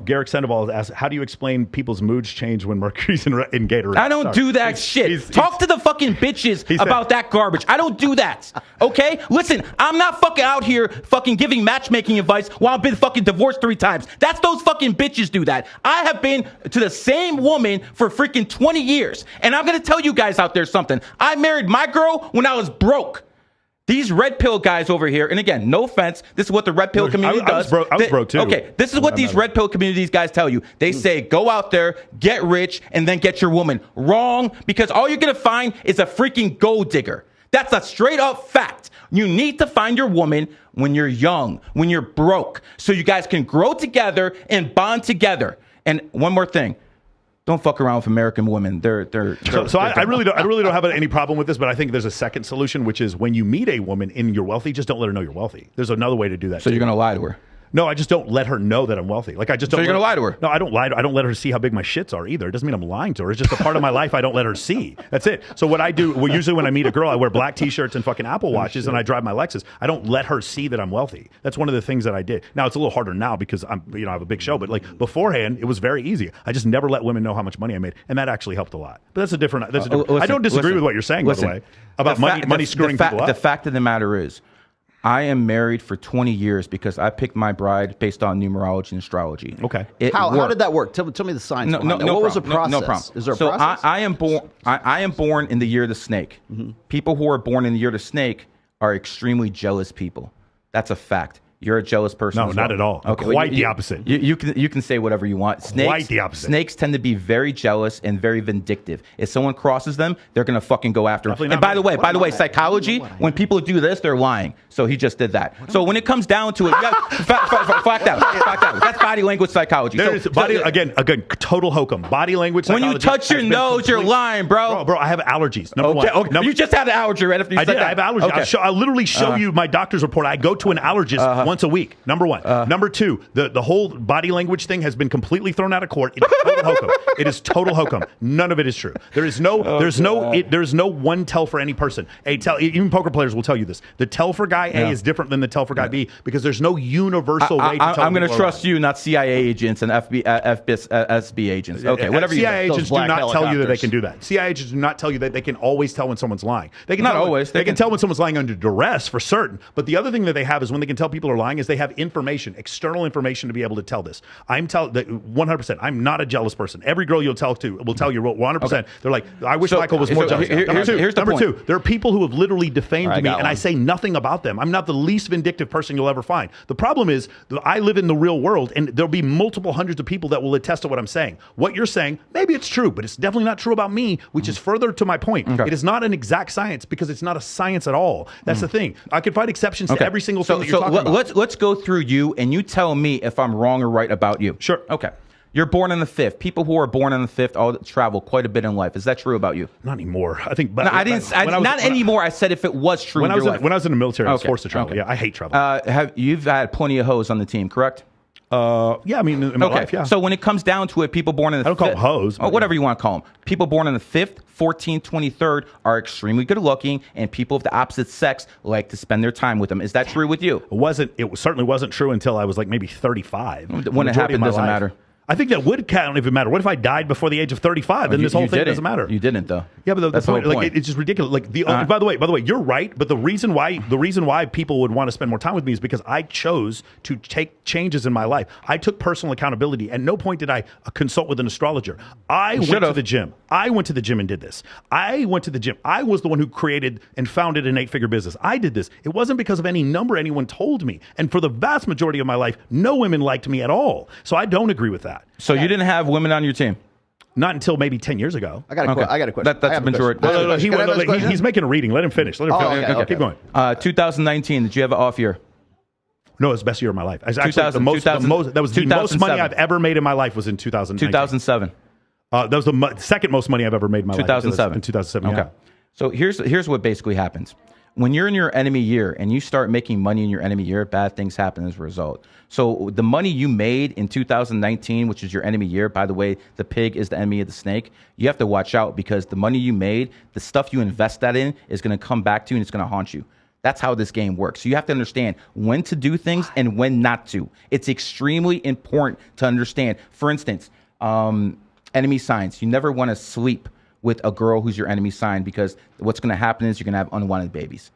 Garrick Sandoval has asked, how do you explain people's moods change when Mercury's in Gatorade? I don't do that shit. Talk to the fucking bitches about that garbage. I don't do that. Okay? Listen, I'm not fucking out here fucking giving matchmaking advice while I've been fucking divorced 3 times. That's those fucking bitches do that. I have been to the same woman for freaking 20 years. And I'm going to tell you guys out there something. I married my girl when I was broke. These red pill guys over here, and again, no offense, this is what the red pill community does. I was broke too. Okay, this is what these red pill communities guys tell you. They say, go out there, get rich, and then get your woman. Wrong, because all you're going to find is a freaking gold digger. That's a straight up fact. You need to find your woman when you're young, when you're broke, so you guys can grow together and bond together. And one more thing. Don't fuck around with American women. I really don't have any problem with this, but I think there's a second solution, which is when you meet a woman and you're wealthy, just don't let her know you're wealthy. There's another way to do that. So you're gonna lie to her? No, I just don't let her know that I'm wealthy. Like I just don't. So you're gonna lie to her? No, I don't lie. I don't let her see how big my shits are either. It doesn't mean I'm lying to her. It's just a part of my life I don't let her see. That's it. So what I do, usually when I meet a girl, I wear black T-shirts and fucking Apple watches, and I drive my Lexus. I don't let her see that I'm wealthy. That's one of the things that I did. Now it's a little harder now because I have a big show, but like beforehand, it was very easy. I just never let women know how much money I made, and that actually helped a lot. But that's a different. I don't disagree with what you're saying, by the way, about money screwing people up. The fact of the matter is, I am married for 20 years because I picked my bride based on numerology and astrology. Okay. How did that work? Tell me the science. What was the process? No problem. Is there a process? I am born in the year of the snake. Mm-hmm. People who are born in the year of the snake are extremely jealous people. That's a fact. You're a jealous person. No, not at all. Okay, quite the opposite. You can say whatever you want. Quite the opposite. Snakes tend to be very jealous and very vindictive. If someone crosses them, they're gonna fucking go after them. And by the way, psychology, when people do this, they're lying. So he just did that. So when it comes down to it, fact out. That's body language psychology. Again, total hokum. Body language psychology. When you touch your nose, you're lying, bro. Bro, I have allergies. Number one. Okay. You just had an allergy right after you said that. I have allergies. Okay. I'll literally show you my doctor's report. I go to an allergist once a week. Number one. Number two, the whole body language thing has been completely thrown out of court. It is total hokum. It is total hokum. None of it is true. There's no one tell for any person. Even poker players will tell you this. The tell for guy A is different than the tell for guy B because there's no universal way to tell. I'm going to trust you, not CIA agents and SB agents. Okay, whatever you CIA agents do not tell you that they can do that. CIA agents do not tell you that they can always tell when someone's lying. They can They can tell when someone's lying under duress for certain. But the other thing that they have is when they can tell people are lying is they have external information to be able to tell this. I'm 100%. I'm not a jealous person. Every girl you'll tell to will tell you 100%. Okay. They're like, I wish Michael was more jealous. Number two, there are people who have literally defamed me, and I say nothing about them. I'm not the least vindictive person you'll ever find. The problem is, I live in the real world, and there'll be multiple hundreds of people that will attest to what I'm saying. What you're saying, maybe it's true, but it's definitely not true about me, which is further to my point. Okay. It is not an exact science because it's not a science at all. That's the thing. I can find exceptions to every single thing that you're talking about. Let's go through you, and you tell me if I'm wrong or right about you. Sure. Okay. You're born on the 5th. People who are born on the 5th all travel quite a bit in life. Is that true about you? Not anymore. I think. But no, I didn't. Not anymore. I said if it was true when in your life. When I was in the military, I was forced to travel. Okay. Yeah, I hate travel. You've had plenty of hoes on the team, correct? Yeah, I mean, in my life, yeah. So when it comes down to it, people born in the 5th. I don't call them hoes. Or whatever you want to call them. People born in the 5th, 14th, 23rd are extremely good looking, and people of the opposite sex like to spend their time with them. Is that true with you? It certainly wasn't true until I was like maybe 35. When it happened, doesn't matter. I think that would count if it mattered. What if I died before the age of 35? Then this whole thing doesn't matter. You didn't, though. Yeah, but the point, like, it's just ridiculous. Like by the way, you're right. But the reason why people would want to spend more time with me is because I chose to take changes in my life. I took personal accountability. At no point did I consult with an astrologer. I went to the gym. I went to the gym and did this. I went to the gym. I was the one who created and founded an 8-figure business. I did this. It wasn't because of any number anyone told me. And for the vast majority of my life, no women liked me at all. So I don't agree with that. So you didn't have women on your team? Not until maybe 10 years ago. I got a question. That's the majority. He's making a reading. Let him finish. Okay. Keep going. 2019, did you have an off year? No, it was the best year of my life. The most money I've ever made in my life was in 2019. 2007. That was the second most money I've ever made in my 2007. life. In 2007. Okay. Yeah. So here's what basically happens. When you're in your enemy year and you start making money in your enemy year, bad things happen as a result. So the money you made in 2019, which is your enemy year, by the way, the pig is the enemy of the snake. You have to watch out because the money you made, the stuff you invest that in is going to come back to you and it's going to haunt you. That's how this game works. So you have to understand when to do things and when not to. It's extremely important to understand. For instance, enemy signs. You never want to sleep with a girl who's your enemy sign because what's going to happen is you're going to have unwanted babies.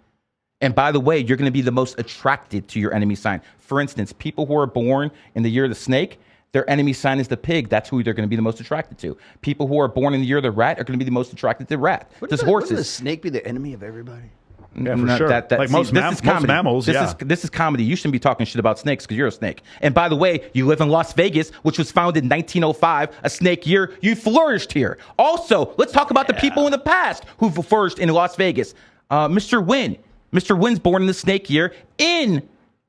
And by the way, you're going to be the most attracted to your enemy sign. For instance, people who are born in the year of the snake, their enemy sign is the pig. That's who they're going to be the most attracted to. People who are born in the year of the rat are going to be the most attracted to rat. Wouldn't horses. Wouldn't the snake be the enemy of everybody? Yeah, for sure. Like most mammals, This is comedy. You shouldn't be talking shit about snakes because you're a snake. And by the way, you live in Las Vegas, which was founded in 1905, a snake year. You flourished here. Also, let's talk about the people in the past who flourished in Las Vegas. Mr. Wynn. Mr. Wynn's born in the snake year. In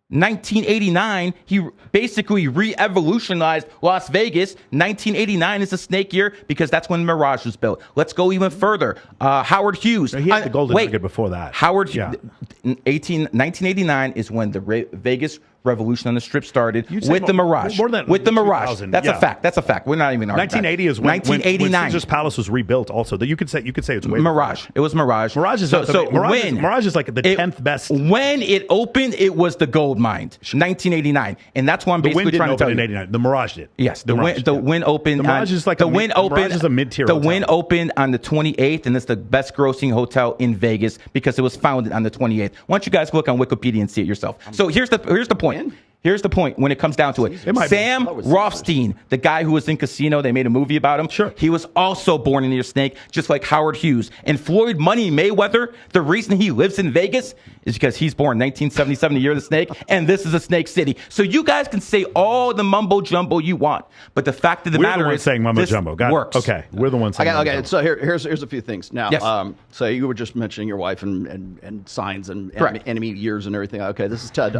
1989, he basically re-evolutionized Las Vegas. 1989 is a snake year because that's when Mirage was built. Let's go even further. Howard Hughes. He had the golden nugget before that. 1989 is when the Vegas revolution on the Strip started with the Mirage. With the Mirage. That's a fact. That's a fact. We're not even arguing. 1980 is when Caesar's Palace was rebuilt. Also, that you could say it's way Mirage. It was Mirage. Mirage is Mirage is like the 10th best. When it opened, it was the gold mine. 1989, and that's why I'm basically trying to tell you. In 89. The Mirage did. Yes, the Wynn opened. The Mirage is like the Mirage is a mid-tier. The Wynn opened on the 28th, and it's the best grossing hotel in Vegas because it was founded on the 28th. Why don't you guys look on Wikipedia and see it yourself? So here's the point. Here's the point when it comes down to it. Sam Rothstein, the guy who was in Casino, they made a movie about him. Sure. He was also born in the snake, just like Howard Hughes. And Floyd Money Mayweather, the reason he lives in Vegas is because he's born 1977, the year of the snake, and this is a snake city. So you guys can say all the mumbo jumbo you want, but the fact of the matter is, saying mumbo jumbo. Works. Okay, we're the ones saying mumbo jumbo. So here's a few things. Now, yes. So you were just mentioning your wife and signs and enemy years and everything. Okay, this is Ted,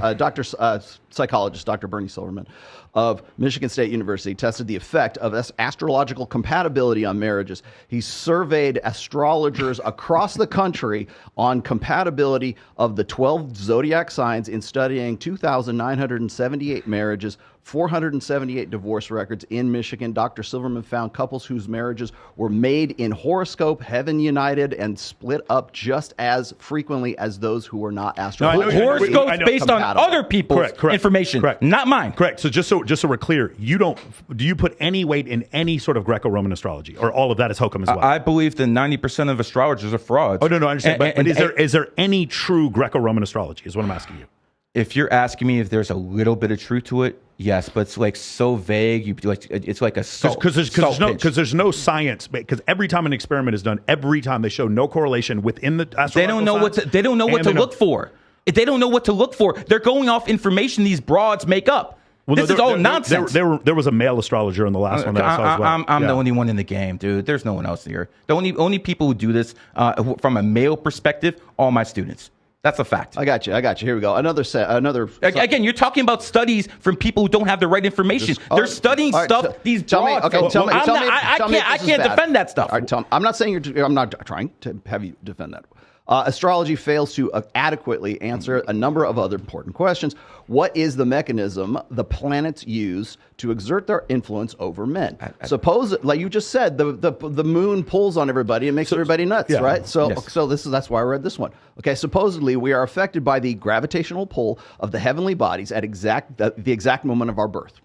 psychologist Dr. Bernie Silverman of Michigan State University tested the effect of astrological compatibility on marriages. He surveyed astrologers across the country on compatibility of the 12 zodiac signs in studying 2,978 marriages, 478 divorce records in Michigan. Dr. Silverman found couples whose marriages were made in horoscope, heaven united, and split up just as frequently as those who were not astrologers. Horoscopes based on other people's information, not mine. Correct. So just so we're clear, do you put any weight in any sort of Greco-Roman astrology, or all of that is hokum as well? I believe that 90% of astrologers are frauds. Oh no, I understand. But is there any true Greco-Roman astrology? Is what I'm asking you. If you're asking me if there's a little bit of truth to it, yes, but it's like so vague. It's like a because there's no science. Because every time an experiment is done, every time they show no correlation within the astrological they don't know what to look for. They don't know what to look for. They're going off information these broads make up. Well, this is all nonsense. There was a male astrologer in the last one that I saw as well. I'm the only one in the game, dude. There's no one else here. The only people who do this from a male perspective, all my students. That's a fact. I got you. Here we go. Again, you're talking about studies from people who don't have the right information. They're studying stuff. Tell me. I can't defend that stuff. All right, I'm not saying I'm not trying to have you defend that. Astrology fails to adequately answer a number of other important questions. What is the mechanism the planets use to exert their influence over men? Suppose, like you just said, the moon pulls on everybody and makes everybody nuts, right? So that's why I read this one. Okay, supposedly we are affected by the gravitational pull of the heavenly bodies at the exact moment of our birth.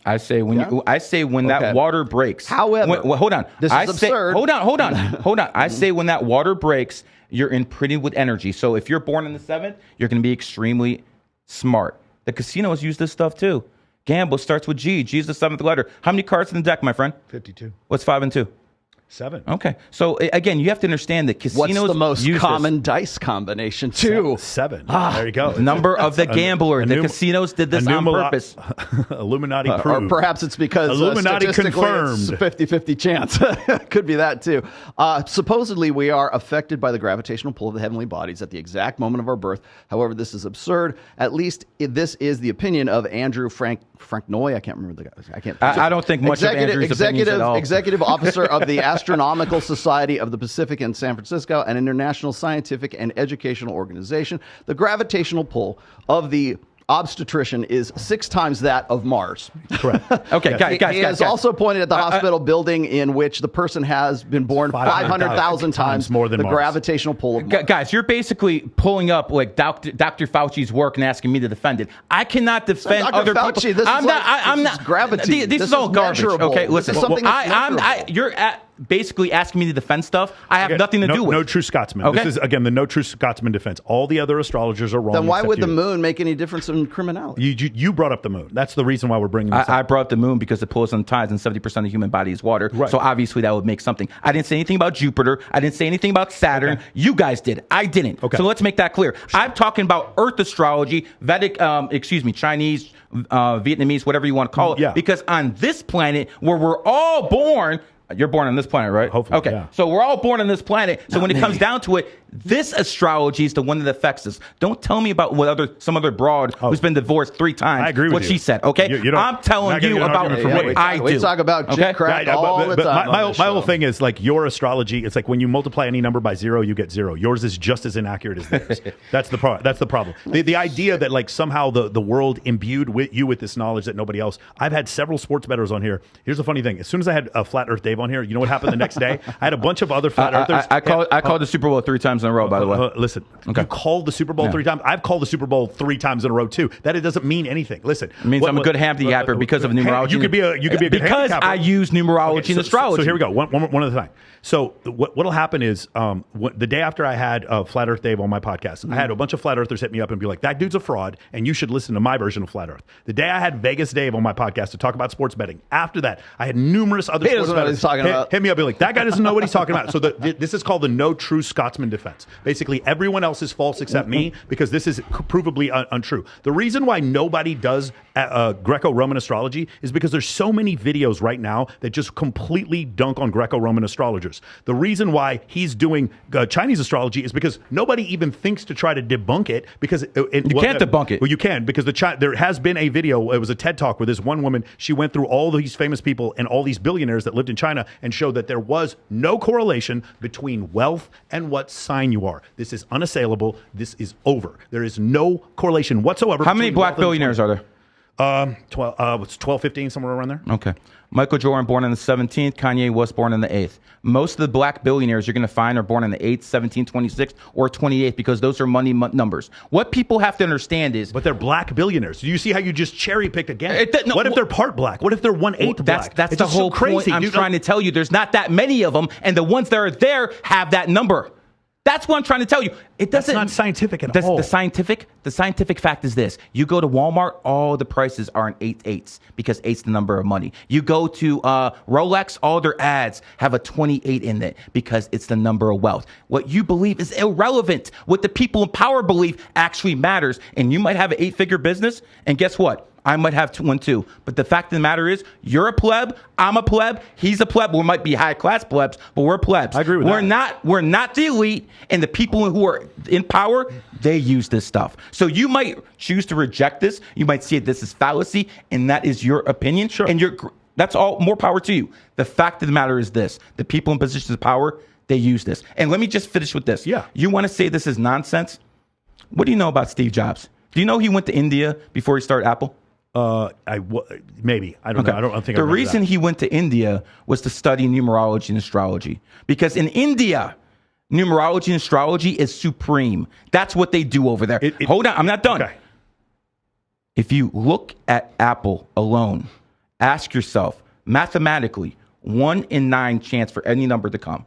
I say when that water breaks. However, hold on. This is absurd. Hold on. I say when that water breaks, you're imprinted with energy. So if you're born in the 7th, you're going to be extremely smart. The casinos use this stuff too. Gamble starts with G. G is the 7th letter. How many cards in the deck, my friend? 52. What's 5 and 2? 7. Okay. So again, you have to understand that casinos What's the most common dice combination? 2. 7. There you go. Number of the gambler. The casinos did this on purpose. Illuminati proved. Or perhaps it's because Illuminati confirmed. It's 50-50 chance. Could be that too. Supposedly, we are affected by the gravitational pull of the heavenly bodies at the exact moment of our birth. However, this is absurd. At least this is the opinion of Andrew Franknoy. I can't remember the guy. I don't think much of Andrew's opinions at all. Executive officer of the Astronomical Society of the Pacific in San Francisco, an international scientific and educational organization. The gravitational pull of the obstetrician is 6 times that of Mars. Correct. Okay, guys. He has also pointed at the hospital building in which the person has been born 500,000 times more than the gravitational pull of Mars. Guys, you're basically pulling up like Dr. Fauci's work and asking me to defend it. I cannot defend other people. I'm not gravity. This is all garbage. Okay, listen. You're at. basically asking me to defend stuff. I have nothing to do with. No true Scotsman. Okay? This is, again, the no true Scotsman defense. All the other astrologers are wrong. Then why would the moon make any difference in criminality? You brought up the moon. That's the reason why we're bringing this up. I brought up the moon because it pulls on tides, and 70% of the human body is water. Right. So obviously that would make something. I didn't say anything about Jupiter. I didn't say anything about Saturn. Okay. You guys did. I didn't. Okay. So let's make that clear. Sure. I'm talking about Earth astrology, Vedic, Chinese, Vietnamese, whatever you want to call it. Yeah. Because on this planet where we're all born, you're born on this planet, right? Hopefully. Okay. Yeah. So we're all born on this planet. So when it comes down to it, this astrology is the one that affects us. Don't tell me about some other broad who's been divorced 3 times. I agree with what she said. Okay. I'm telling you about what I do. We talk about jit crap all the time. My whole thing is like your astrology. It's like when you multiply any number by 0, you get 0. Yours is just as inaccurate as theirs. That's the problem. The idea that like somehow the world imbued with this knowledge that nobody else. I've had several sports bettors on here. Here's the funny thing: as soon as I had a Flat Earth Dave on here, you know what happened the next day? I had a bunch of other flat earthers. I called the Super Bowl 3 times in a row, by the way. Listen, you called the Super Bowl 3 times. I've called the Super Bowl 3 times in a row too. That it doesn't mean anything. Listen, it means I'm a good handicapper because of numerology. You could be a good because handicapper. I use numerology and astrology. So here we go. One at a time. So what'll happen is the day after I had Flat Earth Dave on my podcast, I had a bunch of flat earthers hit me up and be like, "That dude's a fraud, and you should listen to my version of Flat Earth." The day I had Vegas Dave on my podcast to talk about sports betting, after that, I had numerous other sports bettors hit me up and be like, "That guy doesn't know what he's talking about." So this is called the no true Scotsman defense. Basically, everyone else is false except me because this is provably untrue. The reason why nobody does Greco-Roman astrology is because there's so many videos right now that just completely dunk on Greco-Roman astrologers. The reason why he's doing Chinese astrology is because nobody even thinks to try to debunk it because you can't debunk it. Well, you can because there has been a video. It was a TED Talk where this one woman, she went through all these famous people and all these billionaires that lived in China and showed that there was no correlation between wealth and what sign you are. This is unassailable. This is over. There is no correlation whatsoever. How many black billionaires are there? 12, 15, somewhere around there. Okay. Michael Jordan born on the 17th. Kanye West born on the 8th. Most of the black billionaires you're going to find are born on the 8th, 17th, 26th, or 28th because those are money numbers. What people have to understand is... But they're black billionaires. Do you see how you just cherry-picked again? What if they're part black? What if they're 1/8 black? That's the whole point I'm trying to tell you. There's not that many of them, and the ones that are there have that number. That's what I'm trying to tell you. That's not scientific at all. The scientific fact is this. You go to Walmart, all the prices are in 8/8 because 8's the number of money. You go to Rolex, all their ads have a 28 in it because it's the number of wealth. What you believe is irrelevant. What the people in power believe actually matters. And you might have an 8-figure business, and guess what? I might have one too. But the fact of the matter is, you're a pleb, I'm a pleb, he's a pleb. We might be high-class plebs, but we're plebs. I agree with that. We're not the elite, and the people who are in power, they use this stuff. So you might choose to reject this. You might see this as fallacy, and that is your opinion. Sure. And that's all. More power to you. The fact of the matter is this. The people in positions of power, they use this. And let me just finish with this. Yeah. You want to say this is nonsense? What do you know about Steve Jobs? Do you know he went to India before he started Apple? Maybe. I don't know. I don't think the reason he went to India was to study numerology and astrology. Because in India, numerology and astrology is supreme. That's what they do over there. Hold on, I'm not done. Okay. If you look at Apple alone, ask yourself, mathematically, 1 in 9 chance for any number to come.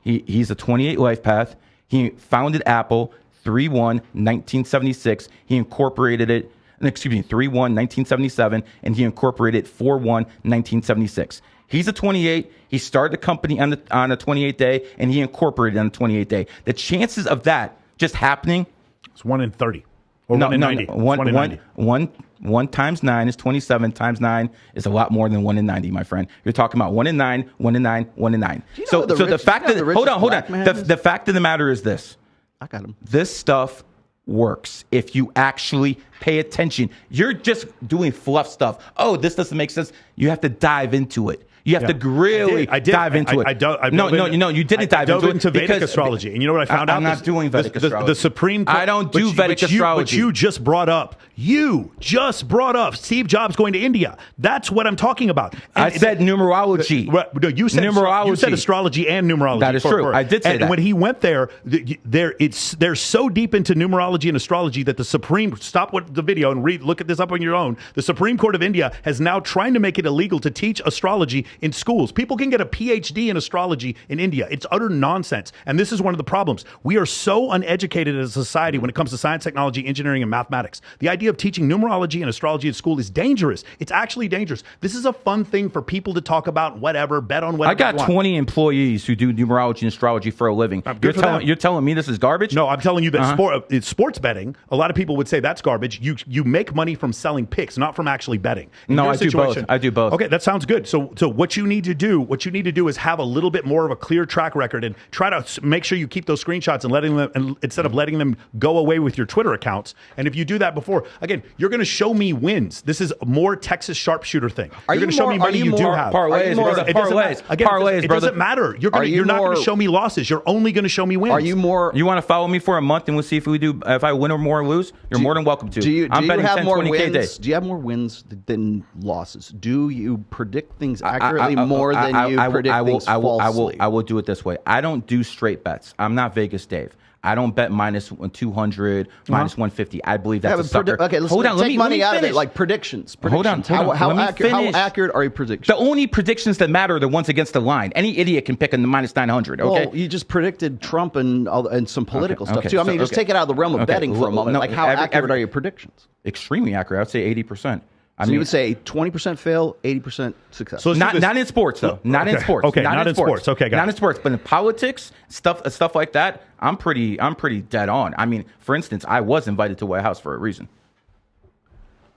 He's a 28 life path. He founded Apple 3/1/1976. He incorporated it. 3/1/1977, and he incorporated 4/1/1976. He's a 28. He started the company on the 28th day, and he incorporated on the 28th day. The chances of that just happening, it's 1 in 30, or 1 in 90. 1 times 9 is 27. Times 9 is a lot more than 1 in 90, my friend. You're talking about 1 in 9, 1 in 9, 1 in 9. So the fact that hold on. The fact of the matter is this. I got him. This stuff works if you actually pay attention. You're just doing fluff stuff. Oh, this doesn't make sense. You have to dive into it. You have to really dive into it. No, you didn't dive into it. Vedic astrology. And you know what I found out? I'm not doing Vedic astrology. The Supreme Court. I don't do Vedic astrology. But you just brought up Steve Jobs going to India. That's what I'm talking about. And I said numerology. No, you said numerology. You said astrology and numerology. That is true. I did say that. And when he went there, they're so deep into numerology and astrology that the Supreme, stop the video and look at this up on your own. The Supreme Court of India has now trying to make it illegal to teach astrology in schools. People can get a PhD in astrology in India. It's utter nonsense. And this is one of the problems. We are so uneducated as a society when it comes to science, technology, engineering, and mathematics. The idea of teaching numerology and astrology at school is dangerous. It's actually dangerous. This is a fun thing for people to talk about, whatever, bet on whatever. I got 20 employees who do numerology and astrology for a living. You're telling me this is garbage? No, I'm telling you that it's sports betting. A lot of people would say that's garbage. You make money from selling picks, not from actually betting. No, I do both. I do both. Okay, that sounds good. So what you need to do is have a little bit more of a clear track record and try to make sure you keep those screenshots and instead of letting them go away with your Twitter accounts. And if you do that before, again, you're going to show me wins. This is more Texas sharpshooter thing. You're going to show me money you do have. Parlays, it doesn't matter. You're not going to show me losses. You're only going to show me wins. Are you more? You want to follow me for a month and we'll see if I win or more or lose? You're more than welcome to. Do you I'm betting have 10, more 20K wins? days. Do you have more wins than losses? Do you predict things accurately more than you predict things falsely? I will do it this way. I don't do straight bets. I'm not Vegas Dave. I don't bet minus 200, minus 150. I believe that's a sucker. Okay, let's take money out of it, like predictions. Hold on. How accurate are your predictions? The only predictions that matter are the ones against the line. Any idiot can pick a minus 900, okay? Well, you just predicted Trump and some political stuff, too. I mean, just take it out of the realm of betting for a moment. Like, how accurate are your predictions? Extremely accurate. I would say 80%. So you would say 20% fail, 80% success. So not in sports though. Not in sports. Okay, not in sports. Okay, got it. Not in sports, but in politics, stuff like that, I'm pretty dead on. I mean, for instance, I was invited to White House for a reason.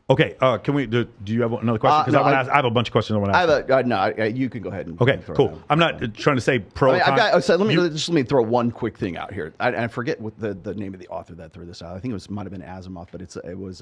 Okay, can we? Do you have another question? Because I have a bunch of questions I want to ask. You can go ahead. Okay, cool. I'm not trying to say pro. Let me throw one quick thing out here. I forget what the name of the author that threw this out. I think it might have been Asimov, but it was.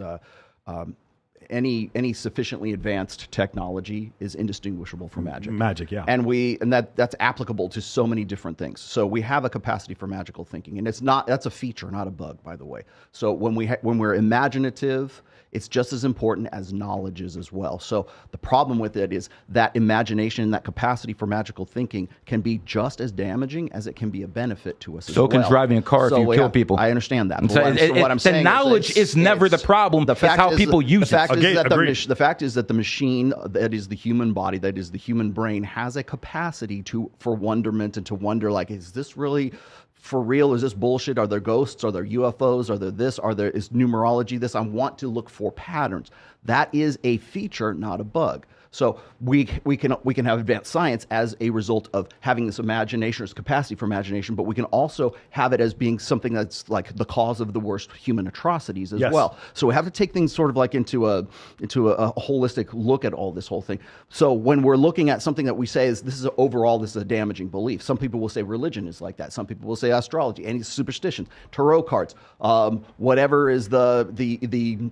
Any sufficiently advanced technology is indistinguishable from magic. Magic, yeah. And that's applicable to so many different things. So we have a capacity for magical thinking, and that's a feature, not a bug, by the way. So when we're imaginative, it's just as important as knowledge is as well. So the problem with it is that imagination, that capacity for magical thinking can be just as damaging as it can be a benefit to us as well. So can driving a car if you kill people. I understand that. What I'm saying, the knowledge is never the problem. It's how people use it. The fact is that the machine, that is the human body, that is the human brain, has a capacity for wonderment and to wonder, like, is this really for real? Is this bullshit? Are there ghosts? Are there UFOs? Are there this? Is numerology this? I want to look for patterns. That is a feature, not a bug. So we can have advanced science as a result of having this imagination, this capacity for imagination, but we can also have it as being something that's like the cause of the worst human atrocities as well. So we have to take things sort of like into a holistic look at all this whole thing. So when we're looking at something that we say this is a damaging belief. Some people will say religion is like that. Some people will say astrology, any superstitions, tarot cards, whatever is the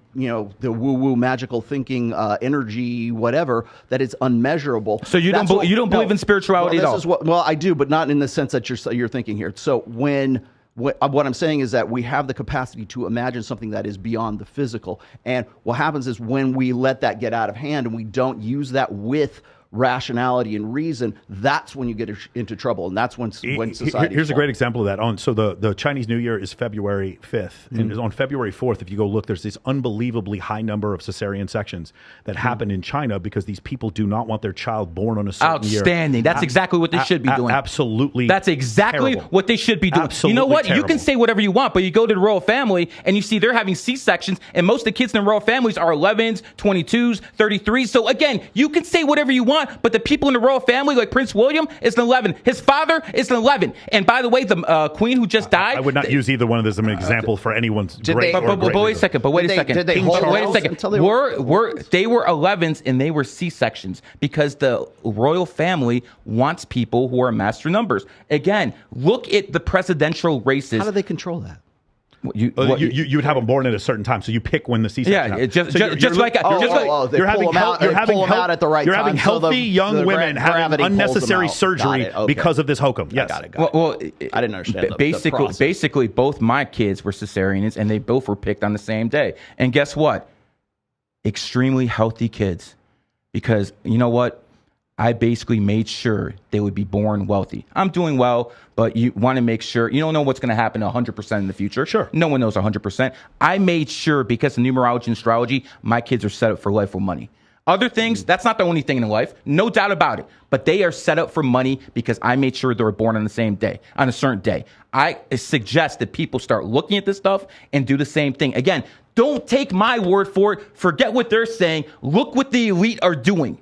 woo-woo magical thinking energy, whatever. That is unmeasurable. So you don't believe in spirituality at all? I do, but not in the sense that you're thinking here. So what I'm saying is that we have the capacity to imagine something that is beyond the physical. And what happens is when we let that get out of hand and we don't use that with rationality and reason, that's when you get into trouble, and that's when society. Here's a great example of that. So the Chinese New Year is February 5th, and on February 4th, if you go look, there's this unbelievably high number of cesarean sections that happen in China because these people do not want their child born on a certain year. Outstanding. That's exactly what they should be doing. Absolutely. That's exactly what they should be doing. Absolutely you know what? terrible. You can say whatever you want, but you go to the royal family and you see they're having C-sections, and most of the kids in the royal families are 11s, 22s, 33s. So again, you can say whatever you want, but the people in the royal family, like Prince William, is an 11. His father is an 11. And by the way, the queen who just died. I would not use either one of those as an example for anyone's great. But wait a second. Wait a second. They were 11s and they were C-sections because the royal family wants people who are master numbers. Again, look at the presidential races. How do they control that? You would have them born at a certain time, so you pick when the C-section happens. You're having at the right time. You're having healthy young women having unnecessary surgery because of this hokum. Yes. Got it. Well, I didn't understand. Basically, both my kids were cesareans, and they both were picked on the same day. And guess what? Extremely healthy kids, because you know what? I basically made sure they would be born wealthy. I'm doing well, but you want to make sure. You don't know what's going to happen 100% in the future. Sure. No one knows 100%. I made sure, because of numerology and astrology, my kids are set up for life with money. Other things, that's not the only thing in life. No doubt about it. But they are set up for money because I made sure they were born on the same day, on a certain day. I suggest that people start looking at this stuff and do the same thing. Again, don't take my word for it. Forget what they're saying. Look what the elite are doing.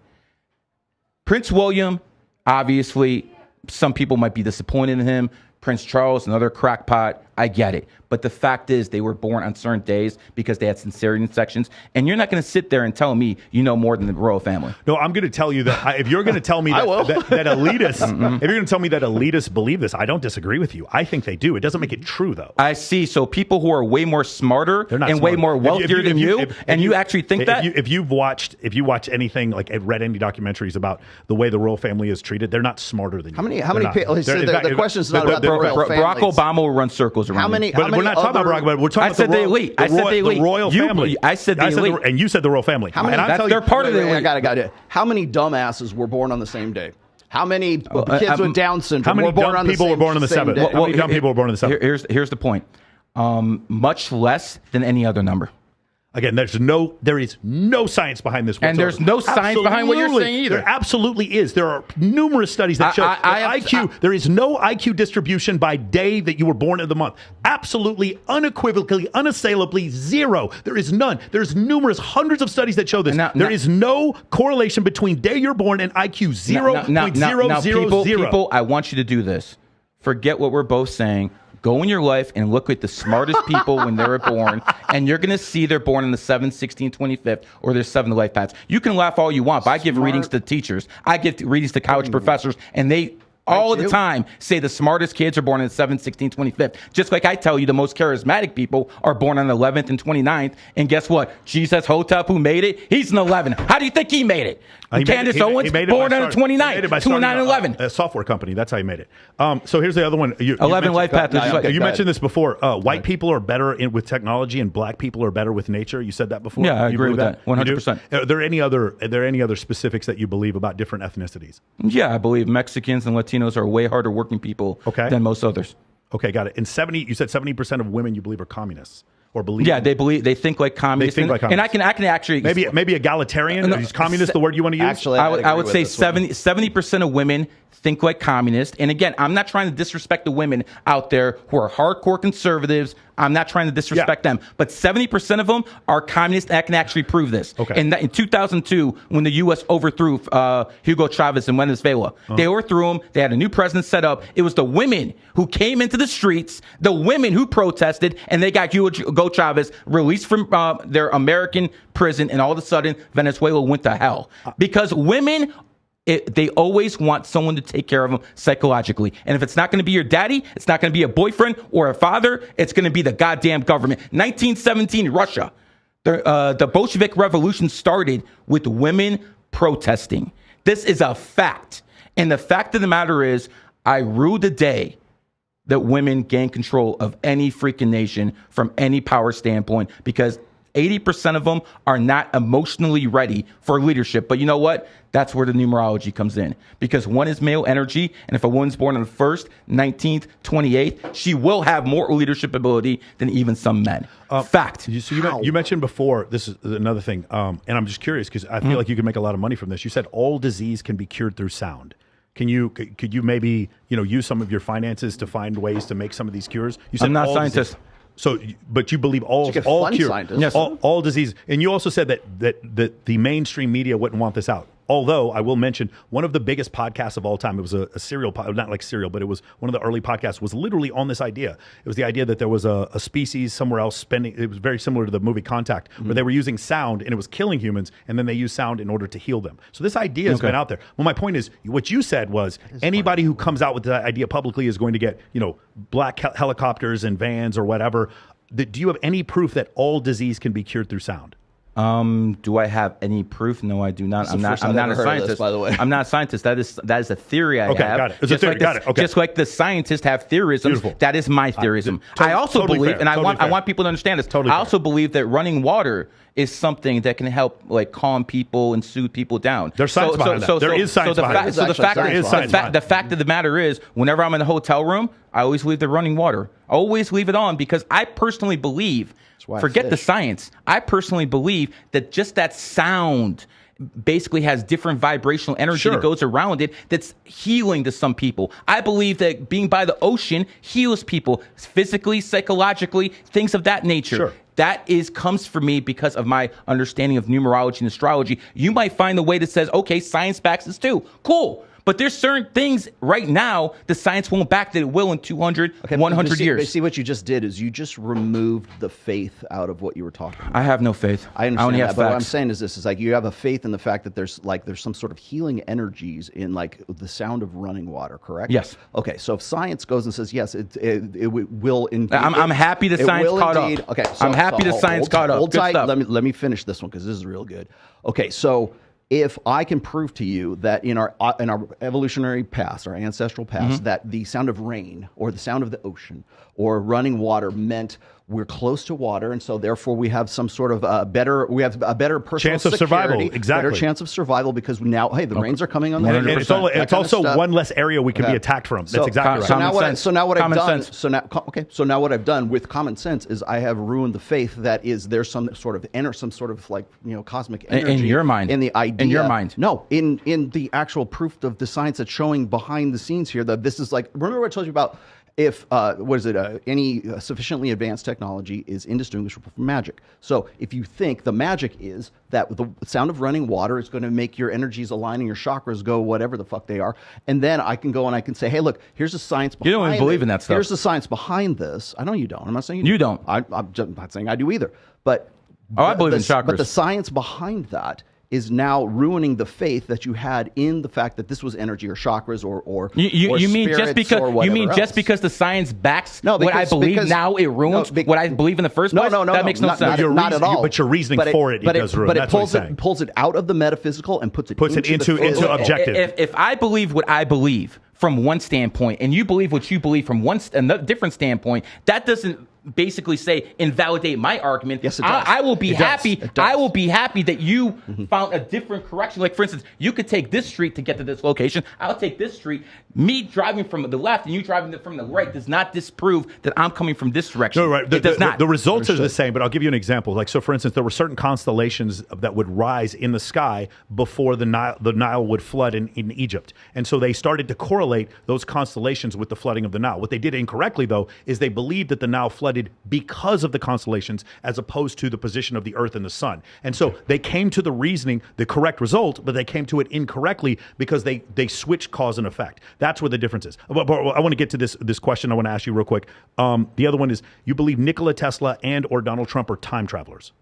Prince William, obviously, some people might be disappointed in him. Prince Charles, another crackpot. I get it. But the fact is they were born on certain days because they had cesarean sections. And you're not going to sit there and tell me you know more than the royal family. No, I'm going to tell you that if you're going to tell me that elitists, if you're going to tell me that elitists believe this, I don't disagree with you. I think they do. It doesn't make it true, though. I see. So people who are way more smarter and way more wealthier than you, and you actually think that? If you watch anything, like read any documentaries about the way the royal family is treated, they're not smarter than you. How many people? The question is not about the royal family. Barack Obama will run circles around me. We're not talking about Barack Obama. We're talking about the elite. I said the elite. The royal family. I said the elite. And you said the royal family. They're part of the elite. I got it. How many dumbasses were born on the same day? How many kids with Down syndrome were born on the same day? How many people were born on the 7th? How many dumb people were born on the 7th? Here's the point. Much less than any other number. Again, there is no science behind this whatsoever. And there's no science behind what you're saying either. There absolutely is. There are numerous studies that show there is no IQ distribution by day that you were born in the month. Absolutely, unequivocally, unassailably, zero. There is none. There's numerous hundreds of studies that show this. There is no correlation between day you're born and IQ. 0.000. People, I want you to do this. Forget what we're both saying. Go in your life and look at the smartest people when they were born, and you're going to see they're born in the 7th, 16th, 25th, or their 7th life paths. You can laugh all you want, but I give readings to teachers. I give readings to college professors, and they all the time say the smartest kids are born on the 7th, 16th, 25th. Just like I tell you the most charismatic people are born on the 11th and 29th. And guess what? Jesus Hotep, who made it, he's an 11. How do you think he made it? Candace Owens, born on the 29th, 2911. A software company. That's how he made it. So here's the other one. 11 life paths. You mentioned this before. White people are better with technology and black people are better with nature. You said that before? Yeah, I agree with that. 100%. Are there any other specifics that you believe about different ethnicities? Yeah, I believe Mexicans and Latinos are way harder working people than most others. Okay, got it. And you said 70% of women you believe are communists. Or believe they think like communists. And I can actually maybe egalitarian. Is communist the word you want to use? Actually, I would say 70% of women think like communists. And again, I'm not trying to disrespect the women out there who are hardcore conservatives. I'm not trying to disrespect them. But 70% of them are communists. And I can actually prove this. Okay. In 2002, when the U.S. overthrew Hugo Chavez in Venezuela, they overthrew him. They had a new president set up. It was the women who came into the streets, the women who protested, and they got Hugo Chavez released from their American prison. And all of a sudden, Venezuela went to hell. Because women... they always want someone to take care of them psychologically. And if it's not going to be your daddy, it's not going to be a boyfriend or a father, it's going to be the goddamn government. 1917, Russia. The Bolshevik Revolution started with women protesting. This is a fact. And the fact of the matter is, I rue the day that women gain control of any freaking nation from any power standpoint, because 80% of them are not emotionally ready for leadership. But you know what? That's where the numerology comes in. Because one is male energy, and if a woman's born on the 1st, 19th, 28th, she will have more leadership ability than even some men. Fact. You mentioned before, this is another thing, and I'm just curious because I feel like you could make a lot of money from this. You said all disease can be cured through sound. Could you maybe use some of your finances to find ways to make some of these cures? You said I'm not a scientist. So, but you believe all cure, yes. all disease, and you also said that the mainstream media wouldn't want this out. Although I will mention one of the biggest podcasts of all time. It was a serial, not like serial, but it was one of the early podcasts. Was literally on this idea. It was the idea that there was a species somewhere else spending. It was very similar to the movie Contact, where they were using sound and it was killing humans, and then they used sound in order to heal them. So this idea has been out there. Well, my point is, what you said was anybody who comes out with that idea publicly is going to get black helicopters and vans or whatever. Do you have any proof that all disease can be cured through sound? Do I have any proof? No, I do not. I'm not a scientist. By the way, I'm not a scientist. That is a theory I have. Got it. It's a theory. Got it. Okay. Just like the scientists have theorisms, Beautiful. That is my theorism. I also believe, fair. And I want people to understand this. Totally I also believe that running water is something that can help calm people and soothe people down. There's science behind that. There is science behind that. So the fact of the matter is, whenever I'm in a hotel room, I always leave the running water. I always leave it on because I personally believe, forget the science, I personally believe that just that sound, basically has different vibrational energy that goes around it that's healing to some people. I believe that being by the ocean heals people physically, psychologically, things of that nature. Sure. That comes for me because of my understanding of numerology and astrology. You might find a way that says, okay, science backs this too. Cool. But there's certain things right now the science won't back that it will in 200, 100 years. But see, what you just did is you just removed the faith out of what you were talking about. I have no faith. I understand only that, have but facts. what I'm saying is this, is like you have a faith in the fact that there's some sort of healing energies in like the sound of running water, correct? Yes. Okay, so if science goes and says, yes, it will indeed. I'm happy the science caught up. Okay, I'm happy the science caught up. Hold Good tight. stuff. Let me finish this one because this is real good. Okay, so if I can prove to you that in our evolutionary past, our ancestral past, that the sound of rain or the sound of the ocean or running water meant we're close to water, and so therefore we have some sort of better personal chance of survival. Exactly, better chance of survival because now, hey, the rains are coming on the and it's also one less area we can be attacked from. That's exactly right. So now what I've done with common sense is I have ruined the faith that there's some sort of like cosmic energy in your mind, in the idea. In your mind, no, in the actual proof of the science that's showing behind the scenes here that this is like, remember what I told you about. If any sufficiently advanced technology is indistinguishable from magic. So if you think the magic is that the sound of running water is going to make your energies align and your chakras go whatever the fuck they are, and then I can go and I can say, hey, look, here's the science behind it. You don't even believe in that stuff. Here's the science behind this. I know you don't. I'm not saying you don't. I'm not saying I do either. But I believe in chakras. But the science behind that is now ruining the faith that you had in the fact that this was energy or chakras or you mean just because just because the science backs what I believe now it ruins what I believe in the first place? That makes no sense. Not at all. But your reasoning for it does ruin. But it pulls it out of the metaphysical and puts it into objective. If I believe what I believe from one standpoint and you believe what you believe from a different standpoint, that doesn't basically say invalidate my argument. Yes, it does. I will be happy. I will be happy that you found a different correction. Like for instance, you could take this street to get to this location. I'll take this street. Me driving from the left and you driving from the right does not disprove that I'm coming from this direction. No, right. It does not. The results are the same, but I'll give you an example. Like so, for instance, there were certain constellations that would rise in the sky before the Nile would flood in Egypt, and so they started to correlate those constellations with the flooding of the Nile. What they did incorrectly, though, is they believed that the Nile flooded because of the constellations as opposed to the position of the Earth and the Sun. And so they came to the reasoning, the correct result, but they came to it incorrectly because they switched cause and effect. That's where the difference is. But I want to get to this question I want to ask you real quick. The other one is, you believe Nikola Tesla and or Donald Trump are time travelers?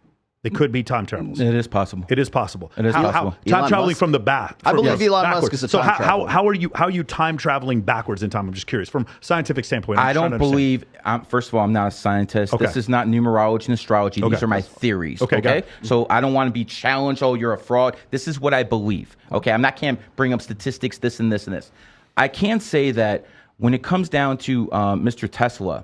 They could be time travelers. It is possible. It is possible. It is possible. Time traveling from the back. I believe Elon Musk is a time traveler. How are you time traveling backwards in time? I'm just curious from scientific standpoint. I don't believe. First of all, I'm not a scientist. Okay. This is not numerology and astrology. These are my theories. Okay. So I don't want to be challenged. Oh, you're a fraud. This is what I believe. Okay. Can't bring up statistics. This and this and this. I can say that when it comes down to Mr. Tesla,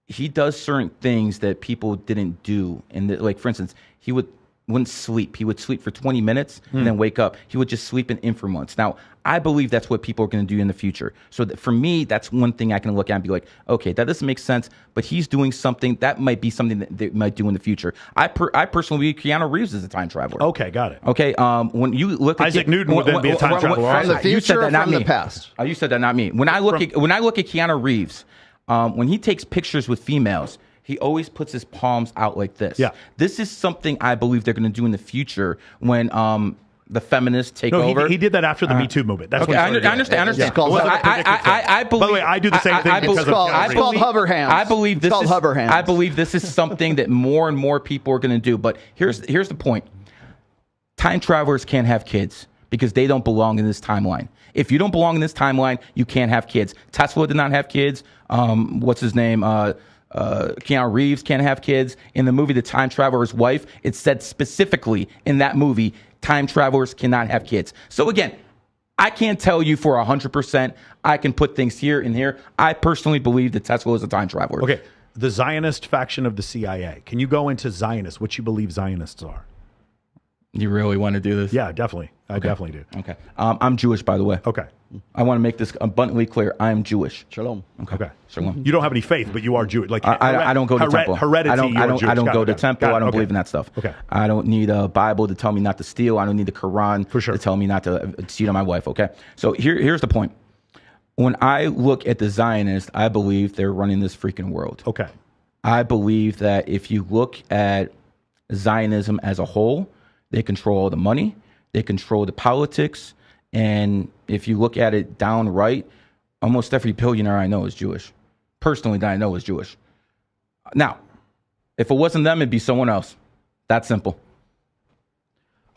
he does certain things that people didn't do. And like, for instance, he wouldn't sleep. He would sleep for 20 minutes and then wake up. He would just sleep in increments. Now, I believe that's what people are going to do in the future. So for me, that's one thing I can look at and be like, okay, that doesn't make sense, but he's doing something that might be something that they might do in the future. I personally believe Keanu Reeves is a time traveler. Okay, got it. Okay, when you look at Isaac Newton would then be a time traveler. From the future or from the past? You said that, not me. When I look at Keanu Reeves, when he takes pictures with females, he always puts his palms out like this. Yeah. This is something I believe they're going to do in the future when the feminists take over. He did that after the Me Too movement. That's okay, I understand. Yeah. I believe. By the way, I do the same thing. It's called hover hands. I believe this is hover hands. I believe this is something that more and more people are going to do. But here's the point: time travelers can't have kids because they don't belong in this timeline. If you don't belong in this timeline, you can't have kids. Tesla did not have kids. What's his name? Keanu Reeves can't have kids. In the movie The Time Traveler's Wife, it said specifically in that movie, time travelers cannot have kids. So again, I can't tell you for 100%. I can put things here and here. I personally believe that Tesla is a time traveler. Okay, the Zionist faction of the CIA. Can you go into Zionists, what you believe Zionists are? You really want to do this? Yeah, definitely. I definitely do. Okay. I'm Jewish, by the way. Okay. I want to make this abundantly clear. I am Jewish. Shalom. Okay. Shalom. You don't have any faith, but you are Jewish. Like I don't go to temple. Heredity. I don't go to temple. I don't believe in that stuff. Okay. I don't need a Bible to tell me not to steal. I don't need the Quran to tell me not to cheat on my wife. Okay. So here's the point. When I look at the Zionists, I believe they're running this freaking world. Okay. I believe that if you look at Zionism as a whole, they control all the money, they control the politics, and if you look at it downright, almost every billionaire I know is Jewish. Personally, that I know is Jewish. Now, if it wasn't them, it'd be someone else. That simple.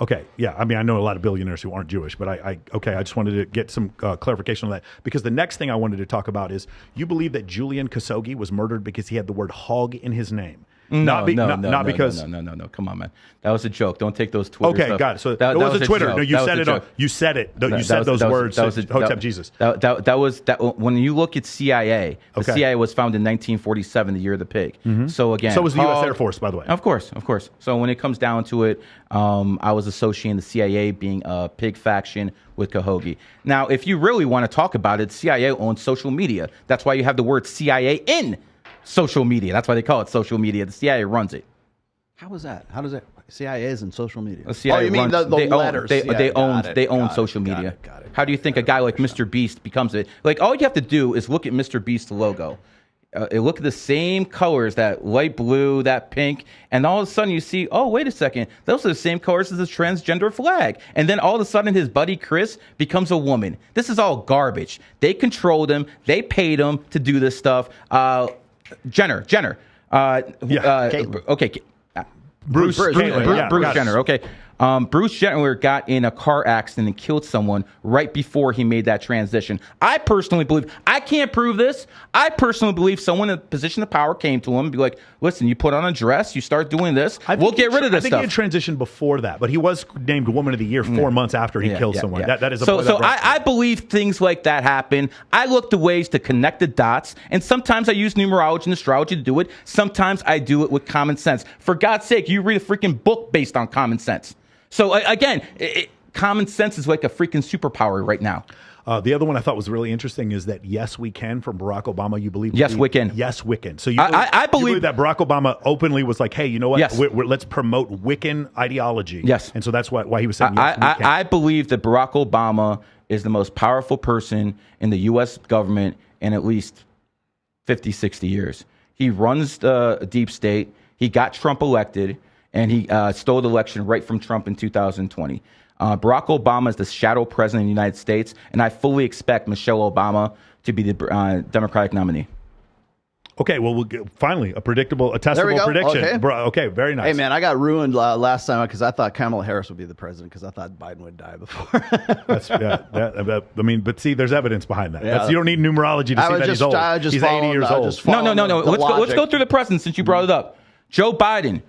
Okay, yeah. I mean, I know a lot of billionaires who aren't Jewish, but I just wanted to get some clarification on that, because the next thing I wanted to talk about is you believe that Julian Khashoggi was murdered because he had the word hog in his name. No, because no. Come on, man. That was a joke. Don't take those Twitter Okay, stuff. got it. So that was a Twitter. Joke. No, you said it on. You said it. You said those words. Hotep Jesus. That was when you look at CIA. The CIA was founded in 1947, the year of the pig. So again, so was the U.S. Air Force, by the way. Of course. So when it comes down to it, I was associating the CIA being a pig faction with Khashoggi. Now, if you really want to talk about it, CIA owns social media. That's why you have the word CIA in social media. That's why they call it social media. The CIA runs it. How is that? How does it? CIA is in social media. The CIA you mean runs, the letters? They own social media. Got it. How do you think a guy like Mr. Beast becomes it? Like, all you have to do is look at Mr. Beast's logo. Look at the same colors, that light blue, that pink, and all of a sudden you see, oh, wait a second, those are the same colors as the transgender flag. And then all of a sudden his buddy Chris becomes a woman. This is all garbage. They controlled him. They paid him to do this stuff. Jenner. Okay. Bruce Jenner. Okay. Bruce Jenner got in a car accident and killed someone right before he made that transition. I personally believe, I can't prove this. I personally believe someone in a position of power came to him and be like, listen, you put on a dress, you start doing this, we'll get rid of this stuff. I think he had transitioned before that, but he was named Woman of the Year 4 months after he killed someone. That is I believe things like that happen. I look to ways to connect the dots, and sometimes I use numerology and astrology to do it. Sometimes I do it with common sense. For God's sake, you read a freaking book based on common sense. So again, common sense is like a freaking superpower right now. The other one I thought was really interesting is that Yes We Can from Barack Obama. You believe? Yes, we can. Yes, Wiccan. So I believe that Barack Obama openly was like, hey, you know what? Yes. Let's promote Wiccan ideology. Yes. And so that's why he was saying yes, we can. I believe that Barack Obama is the most powerful person in the U.S. government in at least 50, 60 years. He runs the deep state. He got Trump elected. And he stole the election right from Trump in 2020. Barack Obama is the shadow president of the United States, and I fully expect Michelle Obama to be the Democratic nominee. Okay, well, finally, a testable prediction. Okay, very nice. Hey, man, I got ruined last time because I thought Kamala Harris would be the president because I thought Biden would die before. I mean, but see, there's evidence behind that. You don't need numerology to see that he's old. He's 80 years old. No. Let's go through the president since you brought it up. Joe Biden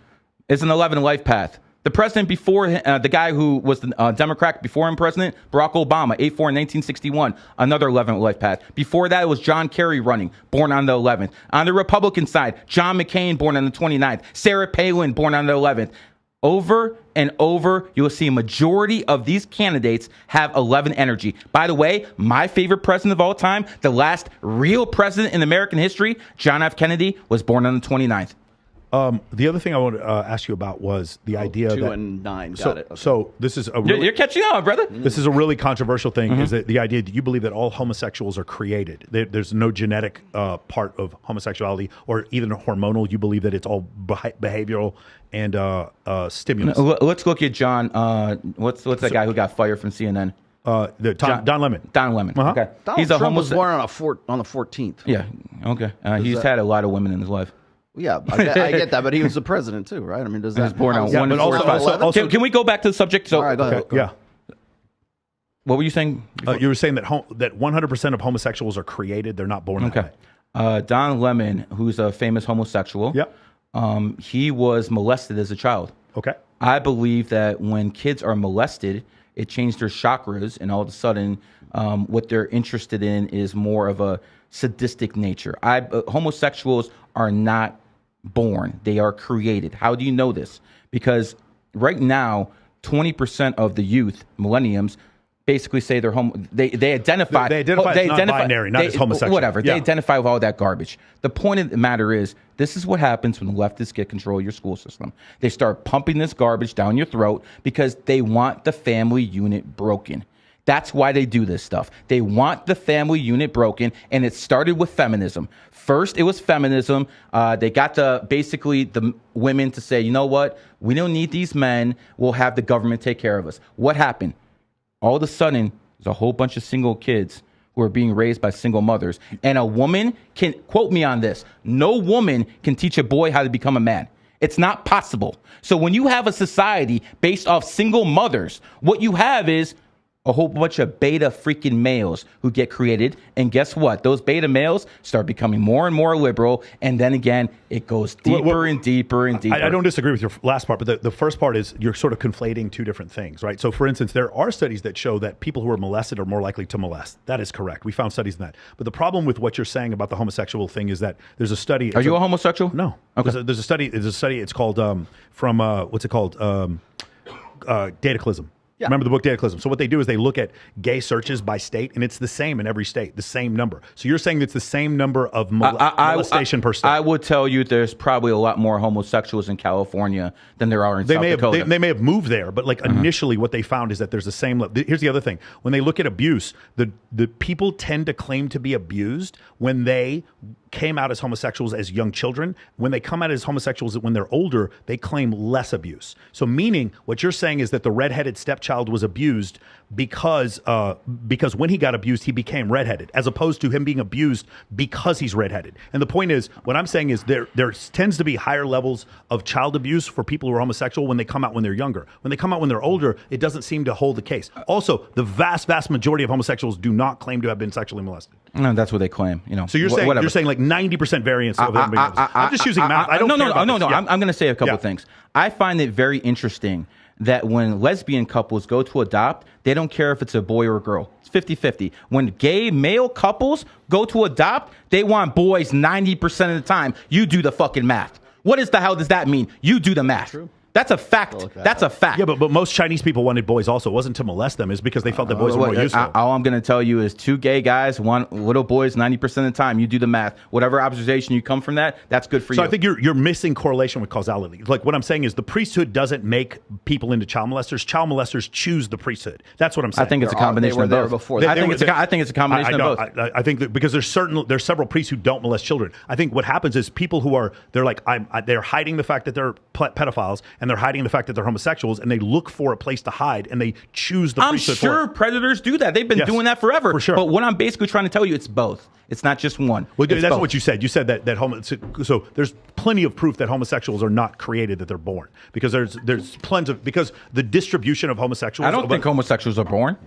is an 11 life path. The president before the guy who was the Democrat before him president, Barack Obama, 8-4 in 1961, another 11th life path. Before that, it was John Kerry running, born on the 11th. On the Republican side, John McCain, born on the 29th. Sarah Palin, born on the 11th. Over and over, you will see a majority of these candidates have 11 energy. By the way, my favorite president of all time, the last real president in American history, John F. Kennedy, was born on the 29th. The other thing I wanted to ask you about was the idea 2 that and 9. Got it. Okay. So this is a really, you're catching on, brother. This is a really controversial thing. Is that the idea that you believe that all homosexuals are created? There's no genetic part of homosexuality or even hormonal. You believe that it's all behavioral and stimulus. Let's look at John. What's that guy who got fired from CNN? Don Lemon. Don Lemon. Okay. Donald Trump was born on the 14th. Yeah. Okay. He's had a lot of women in his life. Yeah, I get that, but he was the president too, right? I mean, does that? He was born on 1 and 45. Can we go back to the subject? So, all right, go ahead. Yeah. What were you saying? You were saying that 100% of homosexuals are created; they're not born. Okay. Don Lemon, who's a famous homosexual. Yep. He was molested as a child. Okay. I believe that when kids are molested, it changed their chakras, and all of a sudden, what they're interested in is more of a sadistic nature. Homosexuals are not born; they are created. How do you know this? Because right now, 20% of the youth, millenniums, basically say they're they identify as non-binary, not as homosexual. Whatever. Yeah. They identify with all that garbage. The point of the matter is, this is what happens when leftists get control of your school system. They start pumping this garbage down your throat because they want the family unit broken. That's why they do this stuff. They want the family unit broken, and it started with feminism. First, it was feminism. They got basically the women to say, you know what? We don't need these men. We'll have the government take care of us. What happened? All of a sudden, there's a whole bunch of single kids who are being raised by single mothers. And a woman can, quote me on this, no woman can teach a boy how to become a man. It's not possible. So when you have a society based off single mothers, what you have is a whole bunch of beta freaking males who get created. And guess what? Those beta males start becoming more and more liberal. And then again, it goes deeper and deeper and deeper. I don't disagree with your last part, but the first part is you're sort of conflating two different things, right? So for instance, there are studies that show that people who are molested are more likely to molest. That is correct. We found studies in that. But the problem with what you're saying about the homosexual thing is that there's a study. Are you a homosexual? No. Okay. There's a study. It's called what's it called? Dataclysm. Yeah. Remember the book Dataclysm? So what they do is they look at gay searches by state, and it's the same in every state, the same number. So you're saying it's the same number of molestation per state? I would tell you there's probably a lot more homosexuals in California than there are in South Dakota. They may have moved there, but like initially what they found is that there's the same level. Here's the other thing. When they look at abuse, the people tend to claim to be abused when they came out as homosexuals as young children. When they come out as homosexuals when they're older, they claim less abuse. So meaning what you're saying is that the redheaded stepchild was abused because when he got abused, he became redheaded, as opposed to him being abused because he's redheaded. And the point is, what I'm saying is there tends to be higher levels of child abuse for people who are homosexual when they come out when they're younger. When they come out when they're older, it doesn't seem to hold the case. Also, the vast majority of homosexuals do not claim to have been sexually molested. No, that's what they claim. So you're saying like 90% variance of them being molested. I'm just using math. I don't care about this. I'm going to say a couple things. I find it very interesting that when lesbian couples go to adopt, they don't care if it's a boy or a girl. It's 50-50. When gay male couples go to adopt, they want boys 90% of the time. You do the fucking math. What the hell does that mean? You do the math. True. That's a fact. That's a fact. Yeah, but most Chinese people wanted boys also. It wasn't to molest them. It's because they felt that boys were more useful. All I'm going to tell you is 2 gay guys want little boys 90% of the time. You do the math. Whatever observation you come from that's good for you. So I think you're missing correlation with causality. Like what I'm saying is the priesthood doesn't make people into child molesters. Child molesters choose the priesthood. That's what I'm saying. I think it's a combination of both. I think it's a combination of both. I think that because there's several priests who don't molest children. I think what happens is people who they're hiding the fact that they're pedophiles, and they're hiding the fact that they're homosexuals, and they look for a place to hide, and they choose the priesthood. I'm sure predators do that. They've been doing that forever. For sure. But what I'm basically trying to tell you, it's both. It's not just one. Well, that's both. What you said. You said so there's plenty of proof that homosexuals are not created, that they're born. Because there's plenty of, because the distribution of homosexuals. I don't think homosexuals are born.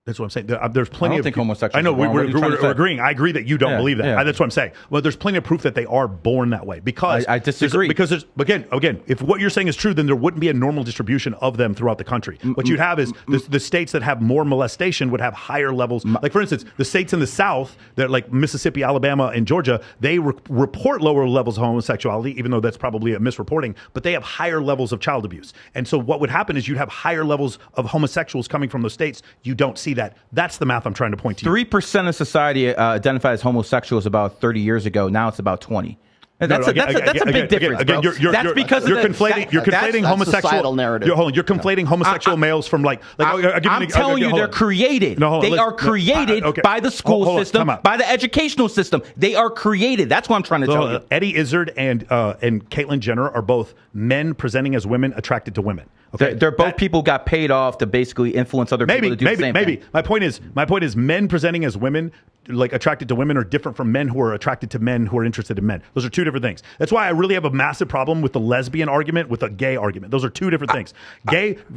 That's what I'm saying. There's plenty. I don't think homosexuals. I know we're agreeing. I agree that you don't believe that. Yeah. That's what I'm saying. Well, there's plenty of proof that they are born that way. Because I disagree. Because there's again, if what you're saying is true, then there wouldn't be a normal distribution of them throughout the country. What you'd have is the states that have more molestation would have higher levels. Like for instance, the states in the South, that like Mississippi, Alabama, and Georgia, they report lower levels of homosexuality, even though that's probably a misreporting. But they have higher levels of child abuse. And so what would happen is you'd have higher levels of homosexuals coming from those states. You don't see that. That's the math I'm trying to point to. 3% of society identified as homosexuals about 30 years ago. Now it's about 20. That's a big difference. Again, that's because you're conflating homosexual societal narrative. You're conflating homosexual males from I'm telling you, they're created. They are created by the school system, by the educational system. They are created. That's what I'm trying to tell you. Eddie Izzard and Caitlyn Jenner are both men presenting as women attracted to women. Okay? They're both people who got paid off to basically influence other people to do the same thing. My point is men presenting as women, like attracted to women, are different from men who are attracted to men who are interested in men. Those are two different things. That's why I really have a massive problem with the lesbian argument with a gay argument. Those are two different things.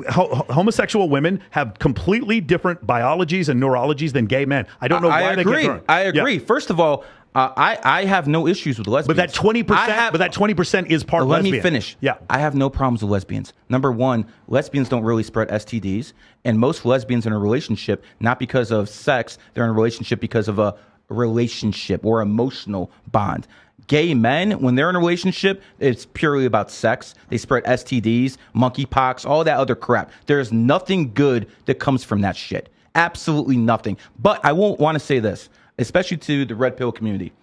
Homosexual women have completely different biologies and neurologies than gay men. I don't know why they get thrown. I agree. Yeah. First of all, I have no issues with lesbians. But that 20%, is part lesbian. Let me finish. Yeah. I have no problems with lesbians. Number one, lesbians don't really spread STDs, and most lesbians in a relationship, not because of sex, they're in a relationship because of a relationship or emotional bond. Gay men, when they're in a relationship, it's purely about sex. They spread STDs, monkeypox, all that other crap. There's nothing good that comes from that shit. Absolutely nothing. But I won't want to say this, especially to the red pill community.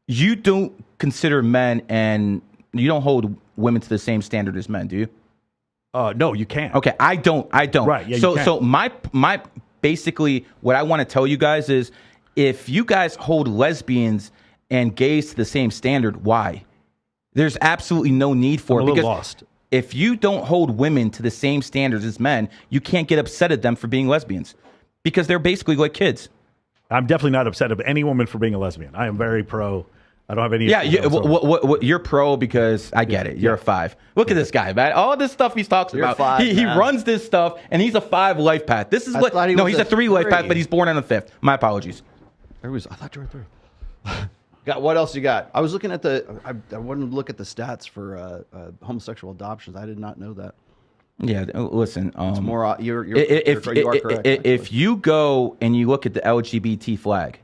You don't consider men and you don't hold women to the same standard as men, do you? No, you can't. Okay, I don't. Right. Yeah, So my basically what I want to tell you guys is, if you guys hold lesbians and gays to the same standard, why? There's absolutely no need for it. I'm a little lost. If you don't hold women to the same standards as men, you can't get upset at them for being lesbians, because they're basically like kids. I'm definitely not upset of any woman for being a lesbian. I am very pro. I don't have any. Yeah, you're pro because I get it. You're a 5. Look at this guy, man. All this stuff he talks about. 5, he runs this stuff, and he's a 5 life path. This is what. No, he's a 3 life path, but he's born on the 5th. My apologies. I thought you were 3. What else you got? I was looking at I wanted to look at the stats for homosexual adoptions. I did not know that. Yeah, listen. It's more. You are correct. If you go and you look at the LGBT flag,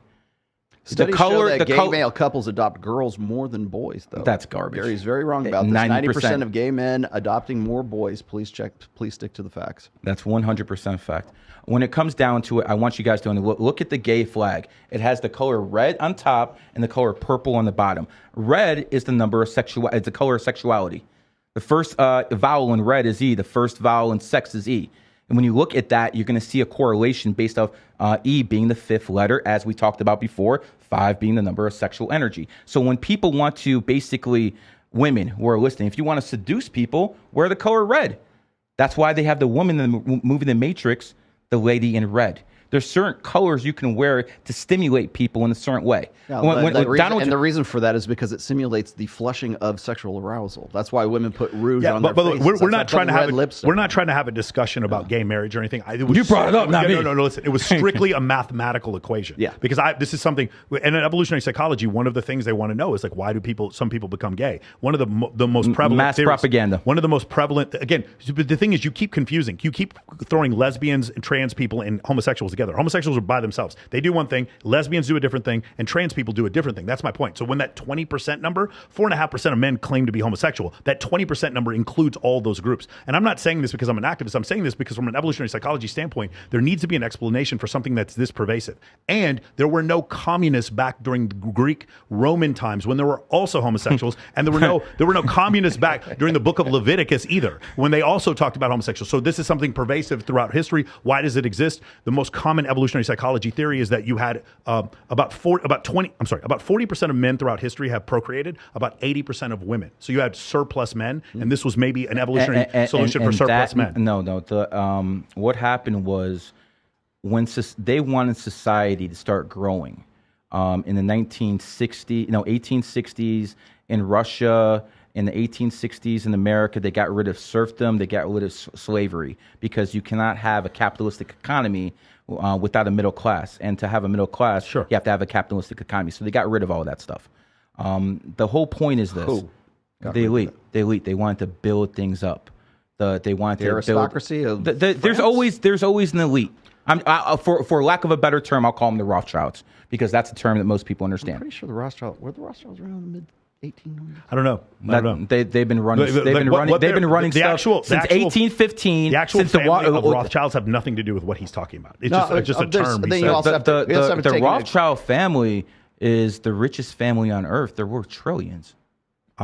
studies show that gay male couples adopt girls more than boys, though. That's garbage. Gary's very wrong about this. 90% of gay men adopting more boys. Please stick to the facts. That's 100% fact. When it comes down to it, I want you guys to look at the gay flag. It has the color red on top and the color purple on the bottom. Red is the number of it's the color of sexuality. The first vowel in red is E. The first vowel in sex is E. And when you look at that, you're going to see a correlation based off E being the 5th letter, as we talked about before, 5 being the number of sexual energy. So when people want to basically, women who are listening, if you want to seduce people, wear the color red. That's why they have the woman in the movie The Matrix, the lady in red. There's certain colors you can wear to stimulate people in a certain way. Yeah, the reason for that is because it simulates the flushing of sexual arousal. That's why women put rouge on their faces. We're not trying to have a discussion about gay marriage or anything. You brought it up, not me. No, listen. It was strictly a mathematical equation. Yeah. Because this is something, and in evolutionary psychology, one of the things they want to know is, like, why do some people become gay? One of the most prevalent mass theories, propaganda. One of the most prevalent, again, the thing is, you keep confusing. You keep throwing lesbians and trans people and homosexuals together. Homosexuals are by themselves. They do one thing, lesbians do a different thing, and trans people do a different thing. That's my point. So when that 20% number, 4.5% of men claim to be homosexual, that 20% number includes all those groups. And I'm not saying this because I'm an activist. I'm saying this because from an evolutionary psychology standpoint, there needs to be an explanation for something that's this pervasive. And there were no communists back during the Greek Roman times when there were also homosexuals, and there were no communists back during the book of Leviticus either, when they also talked about homosexuals. So this is something pervasive throughout history. Why does it exist? The most common evolutionary psychology theory is that you had about 40% of men throughout history have procreated, about 80% of women. So you had surplus men, and this was maybe an evolutionary solution for surplus men. No. What happened was, when they wanted society to start growing in the 1860s in Russia. In the 1860s in America, they got rid of serfdom, they got rid of slavery, because you cannot have a capitalistic economy without a middle class. And to have a middle class, you have to have a capitalistic economy. So they got rid of all that stuff. The whole point is this. The elite, they wanted to build things up. They wanted to aristocracy build, of there's always an elite. For lack of a better term, I'll call them the Rothschilds, because that's a term that most people understand. I'm pretty sure the Rothschilds around in the mid 1800s. I don't know. They've been running. They've been running stuff since 1815. The actual family of Rothschilds have nothing to do with what he's talking about. It's just a term. The Rothschild family is the richest family on earth. They're worth trillions.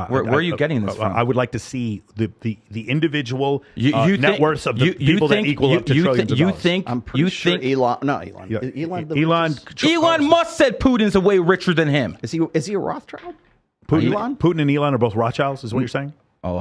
Where are you getting this from? I would like to see the individual net worths of the people that equal up to trillions of dollars. I'm pretty sure Elon Musk said Putin's way richer than him. Is he a Rothschild? Putin and Elon are both Rothschilds, is what you're saying? Oh,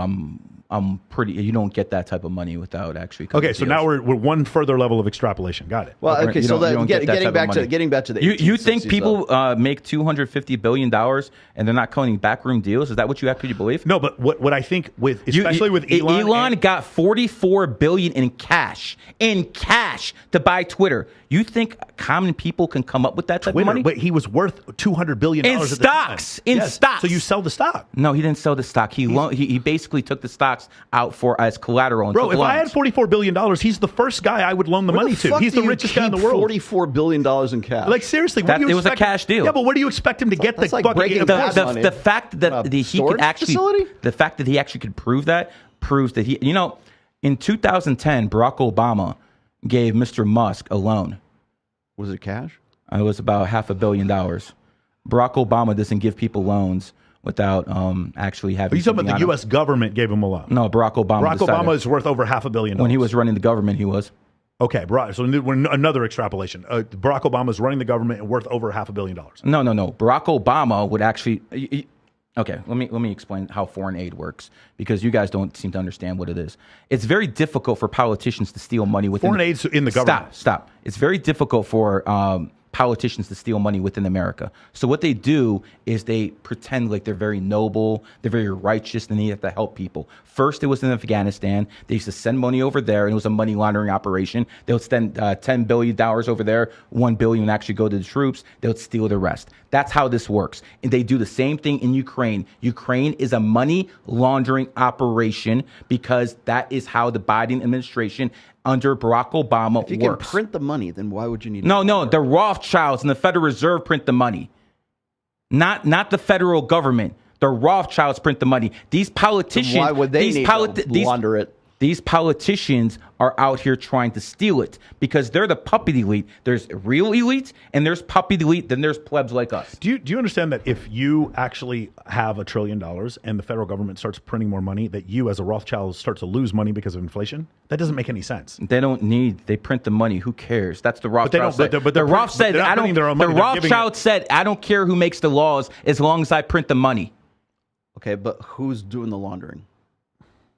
I'm pretty. You don't get that type of money without actually. Okay, so now we're one further level of extrapolation. Got it. Well, okay. So getting back to the you think people make $250 billion and they're not cutting backroom deals? Is that what you actually believe? No, but what I think especially with Elon, Elon got $44 billion in cash to buy Twitter. You think common people can come up with that type of money? But he was worth $200 billion in stocks. In stocks. So you sell the stock? No, he didn't sell the stock. He basically took the stock stocks out for as collateral. And bro, if I had $44 billion, he's the first guy I would loan the money to. He's the richest guy in the world. $44 billion in cash. Like, seriously, what do you expect? It was a cash deal. Yeah, but what do you expect him to get? That's like breaking the fact that he could actually, facility? the fact that he actually could prove that proves that he, you know, in 2010, Barack Obama gave Mr. Musk a loan. Was it cash? It was about $500 million. Barack Obama doesn't give people loans without actually having. Are you talking about the U.S. government gave him a loan? No, Barack Obama. Barack Obama is worth over $500 million. When he was running the government, he was. Okay, so another extrapolation. Barack Obama is running the government and worth over $500 million. No. Barack Obama would actually. Okay, let me explain how foreign aid works, because you guys don't seem to understand what it is. It's very difficult for politicians to steal money within foreign aid's in the government. Stop. It's very difficult for politicians to steal money within America. So what they do is they pretend like they're very noble, they're very righteous, and they have to help people. First, it was in Afghanistan. They used to send money over there, and it was a money laundering operation. They would spend $10 billion over there. $1 billion would actually go to the troops. They would steal the rest. That's how this works. And they do the same thing in Ukraine. Ukraine is a money laundering operation, because that is how the Biden administration under Barack Obama works. If you can print the money, then why would you need? No. The Rothschilds and the Federal Reserve print the money, not the federal government. The Rothschilds print the money. These politicians. Then why would they need to launder it? These politicians are out here trying to steal it, because they're the puppet elite. There's real elites and there's puppet elite. Then there's plebs like us. Do you understand that if you actually have $1 trillion and the federal government starts printing more money, that you as a Rothschild start to lose money because of inflation? That doesn't make any sense. They print the money. Who cares? That's the Rothschild. The Rothschild said, I don't care who makes the laws as long as I print the money. Okay, but who's doing the laundering?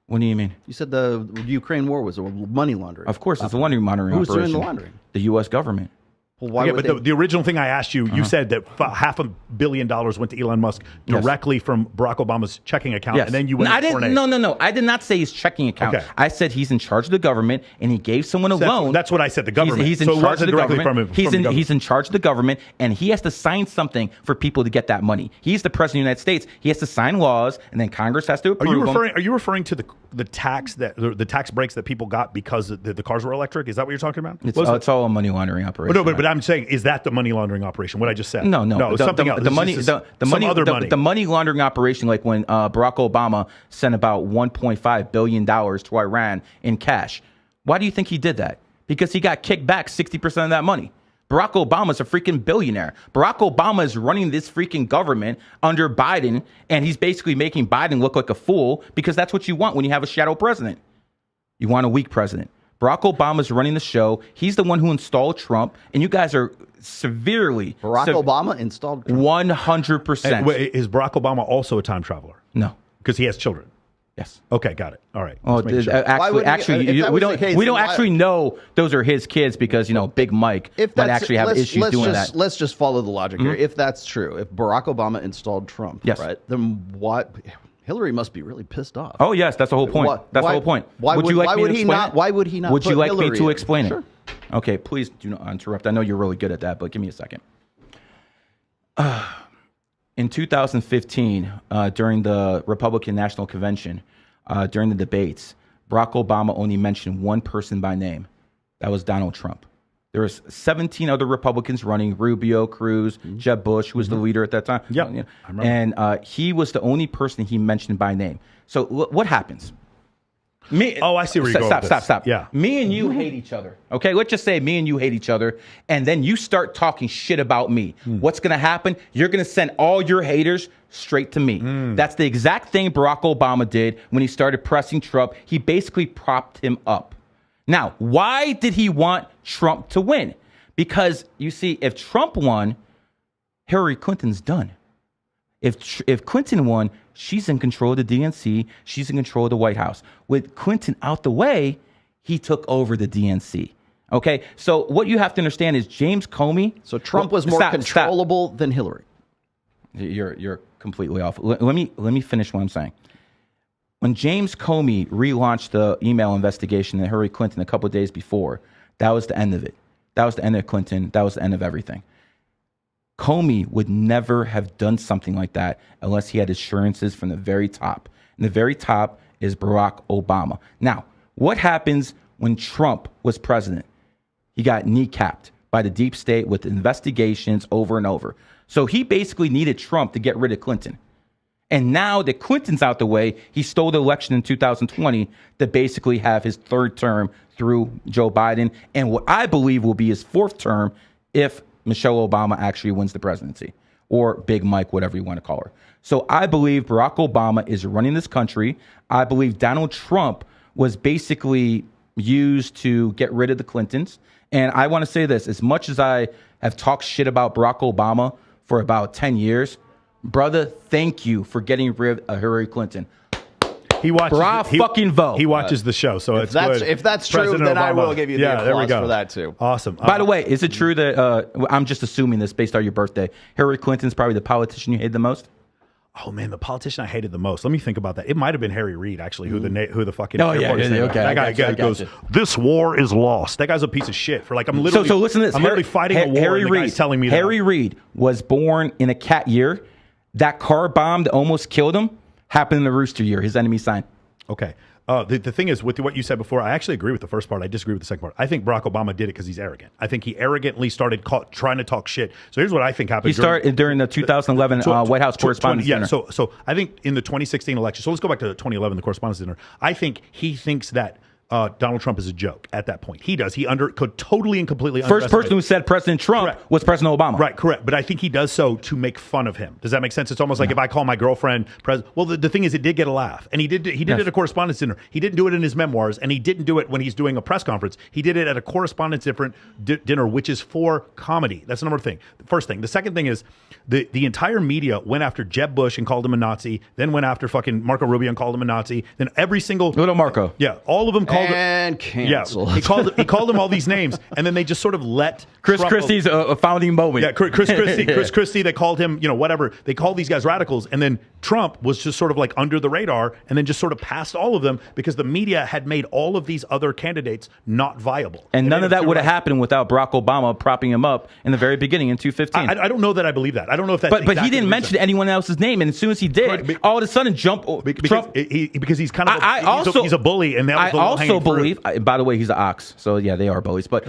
What do you mean? You said the Ukraine war was a money laundering. Of course, it's a money laundering operation. Who's doing the laundering? The U.S. government. Well, why would the original thing I asked you, you said that $500 million went to Elon Musk directly from Barack Obama's checking account, and then you went. No. I did not say his checking account. Okay. I said he's in charge of the government, and he gave someone a loan. That's what I said. The government. He's in charge of the government. He's in charge of the government, and he has to sign something for people to get that money. He's the president of the United States. He has to sign laws, and then Congress has to approve them. Are you referring to the tax breaks that people got because the cars were electric? Is that what you're talking about? It's all a money laundering operation. But I'm saying, is that the money laundering operation? What I just said? No. Something else. The money laundering operation, like when Barack Obama sent about $1.5 billion to Iran in cash. Why do you think he did that? Because he got kicked back 60% of that money. Barack Obama's a freaking billionaire. Barack Obama is running this freaking government under Biden, and he's basically making Biden look like a fool, because that's what you want when you have a shadow president. You want a weak president. Barack Obama's running the show. He's the one who installed Trump, and you guys are severely... Obama installed Trump? 100%. Is Barack Obama also a time traveler? No. Because he has children? Yes. Okay, got it. All right. Oh, actually, we don't actually know those are his kids, because Big Mike might actually have issues doing that. Let's just follow the logic here. If that's true, if Barack Obama installed Trump, right, then what? Hillary must be really pissed off. Oh yes, that's the whole point. That's the whole point. Why would he not? Would you like me to explain Sure. it? Okay, please do not interrupt. I know you're really good at that, but give me a second. In 2015, during the Republican National Convention, during the debates, Barack Obama only mentioned one person by name. That was Donald Trump. There was 17 other Republicans running: Rubio, Cruz, Jeb Bush, who was the leader at that time. Yeah, I remember. And he was the only person he mentioned by name. So what happens? I see where you're going. Stop. Yeah. Me and you hate each other. Okay, let's just say me and you hate each other, and then you start talking shit about me. What's going to happen? You're going to send all your haters straight to me. That's the exact thing Barack Obama did when he started pressing Trump. He basically propped him up. Now, why did he want Trump to win? Because, you see, if Trump won, Hillary Clinton's done. If Clinton won, she's in control of the DNC. She's in control of the White House. With Clinton out the way, he took over the DNC. Okay? So what you have to understand is James Comey... So Trump was more controllable than Hillary. You're completely off. Let me finish what I'm saying. When James Comey relaunched the email investigation of Hillary Clinton a couple of days before, that was the end of it. That was the end of Clinton. That was the end of everything. Comey would never have done something like that unless he had assurances from the very top. And the very top is Barack Obama. Now, what happens when Trump was president? He got kneecapped by the deep state with investigations over and over. So he basically needed Trump to get rid of Clinton. And now that Clinton's out the way, he stole the election in 2020 to basically have his third term through Joe Biden and what I believe will be his fourth term if Michelle Obama actually wins the presidency, or Big Mike, whatever you want to call her. So I believe Barack Obama is running this country. I believe Donald Trump was basically used to get rid of the Clintons. And I want to say this, as much as I have talked shit about Barack Obama for about 10 years, brother, thank you for getting rid of Hillary Clinton. He watches. Fucking vote. He watches the show, so it's good. If that's true, President then Obama. I will give you the there we applause go. for that too. Awesome. By the way, is it true that I'm just assuming this based on your birthday? Hillary Clinton's probably the politician you hate the most. Oh man, the politician I hated the most. Let me think about that. It might have been Harry Reid, actually, who the fucking okay. That guy goes, "This war is lost." That guy's a piece of shit. For like, I'm literally. So listen to this. I'm literally fighting a war. Harry and the guy's telling me Harry Reid was born in a cat year. That car bomb that almost killed him happened in the rooster year. His enemy sign. Okay. The thing is, with what you said before, I actually agree with the first part. I disagree with the second part. I think Barack Obama did it because he's arrogant. I think he arrogantly started trying to talk shit. So here's what I think happened. He started during the 2011 White House Correspondents' Dinner. Yeah, so I think in the 2016 election, so let's go back to 2011, the Correspondents' Dinner. I think he thinks that Donald Trump is a joke at that point. He does. He could totally and completely first person who said President Trump was President Obama. Right, correct. But I think he does so to make fun of him. Does that make sense? It's almost like if I call my girlfriend president. Well, the thing is, it did get a laugh, and he did it at a correspondence dinner. He didn't do it in his memoirs, and he didn't do it when he's doing a press conference. He did it at a correspondence dinner, which is for comedy. That's the number thing. The first thing. The second thing is the entire media went after Jeb Bush and called him a Nazi. Then went after fucking Marco Rubio and called him a Nazi. Then every single little Marco. Yeah, all of them called and canceled. Yeah, he called them all these names, and then they just sort of let Chris Christie's a founding moment. Yeah, Chris Christie. They called him, whatever. They called these guys radicals, and then Trump was just sort of like under the radar, and then just sort of passed all of them because the media had made all of these other candidates not viable. And none of that would have happened without Barack Obama propping him up in the very beginning in 2015. I don't know that I believe that. I don't know if that's but he didn't mention anyone else's name, and as soon as he did, all of a sudden Trump. Because he's kind of he's a bully, and that was I also believe. By the way, he's an ox, so yeah, they are bullies. But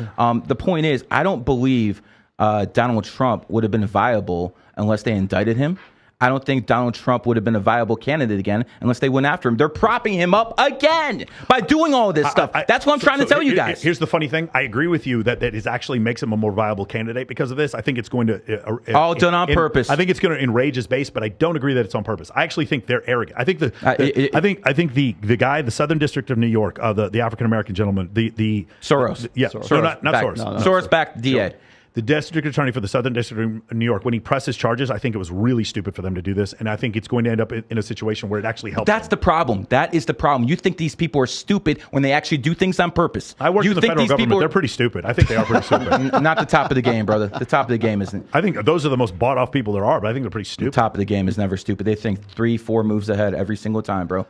the point is, I don't believe Donald Trump would have been viable unless they indicted him. I don't think Donald Trump would have been a viable candidate again unless they went after him. They're propping him up again by doing all of this stuff. That's what I'm trying to tell you guys. Here's the funny thing. I agree with you that it actually makes him a more viable candidate because of this. I think it's going to... all done on purpose. I think it's going to enrage his base, but I don't agree that it's on purpose. I actually think they're arrogant. I think I think the guy, the Southern District of New York, the African-American gentleman, the Soros. Soros. No, not Soros. No, Soros-backed DA. The district attorney for the Southern District of New York, when he presses charges, I think it was really stupid for them to do this. And I think it's going to end up in a situation where it actually helps. That's the problem. That is the problem. You think these people are stupid when they actually do things on purpose. I work in the federal government. They're pretty stupid. I think they are pretty stupid. Not the top of the game, brother. The top of the game isn't. I think those are the most bought off people there are, but I think they're pretty stupid. The top of the game is never stupid. They think 3-4 moves ahead every single time, bro.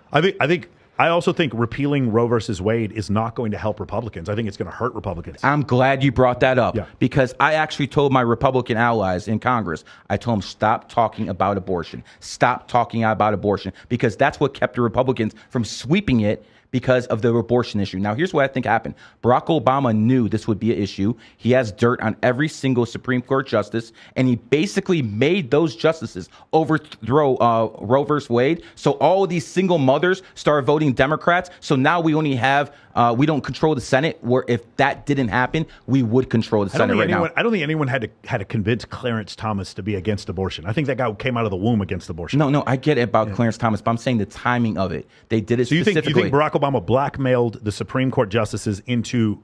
I also think repealing Roe versus Wade is not going to help Republicans. I think it's going to hurt Republicans. I'm glad you brought that up because I actually told my Republican allies in Congress, I told them, stop talking about abortion. Stop talking about abortion because that's what kept the Republicans from sweeping it because of the abortion issue. Now, here's what I think happened. Barack Obama knew this would be an issue. He has dirt on every single Supreme Court justice, and he basically made those justices overthrow Roe versus Wade. So all of these single mothers started voting Democrats. So now we only have, we don't control the Senate, where if that didn't happen, we would control the Senate right now. I don't think anyone had to convince Clarence Thomas to be against abortion. I think that guy came out of the womb against abortion. No, I get it about Clarence Thomas, but I'm saying the timing of it. They did it specifically. You think Barack Obama blackmailed the Supreme Court justices into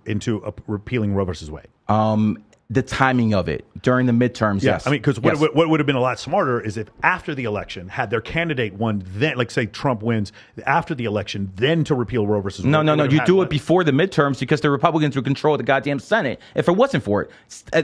repealing Roe versus Wade? The timing of it during the midterms, yes. I mean, because what would have been a lot smarter is if after the election, had their candidate won, then, like say Trump wins, after the election, then to repeal Roe versus Wade. No. You do it before the midterms because the Republicans would control the goddamn Senate. If it wasn't for it,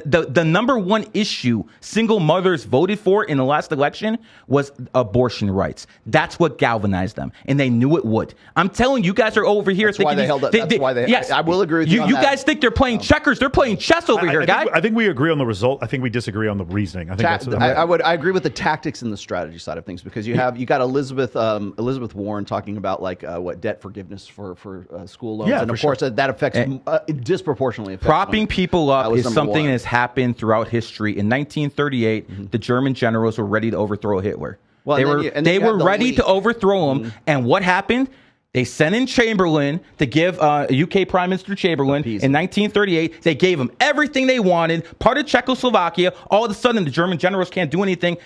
the number one issue single mothers voted for in the last election was abortion rights. That's what galvanized them, and they knew it would. I'm telling you, guys are over here thinking. That's why they held it. That's why they. Yes, I will agree with you. You guys think they're playing checkers? They're playing chess over here, guys. think we agree on the result. I think we disagree on the reasoning. I think I agree with the tactics and the strategy side of things, because you got Elizabeth Warren talking about like what debt forgiveness for school loans, and of course that affects disproportionately. Propping people up is something that has happened throughout history. In 1938, the German generals were ready to overthrow Hitler. Well, they were ready to overthrow him, and what happened? They sent in Chamberlain to give UK Prime Minister Chamberlain in 1938. They gave him everything they wanted, part of Czechoslovakia. All of a sudden, the German generals can't do anything.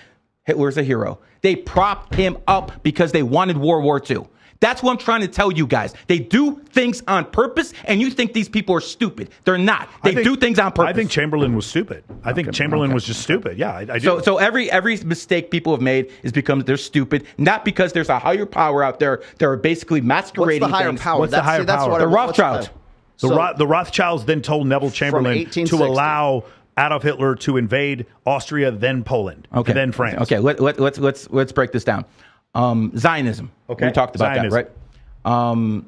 Hitler's a hero. They propped him up because they wanted World War II. That's what I'm trying to tell you guys. They do things on purpose, and you think these people are stupid. They're not. They do things on purpose. I think Chamberlain was stupid. I think Chamberlain was just stupid. Yeah, I do. So every mistake people have made is because they're stupid, not because there's a higher power out there that are basically masquerading. What's the higher things. power? What's the higher power? The Rothschilds. The Rothschilds then told Neville Chamberlain to allow Adolf Hitler to invade Austria, then Poland, and then France. Okay, let's break this down. Zionism. Okay, we talked about Zionism. That, right?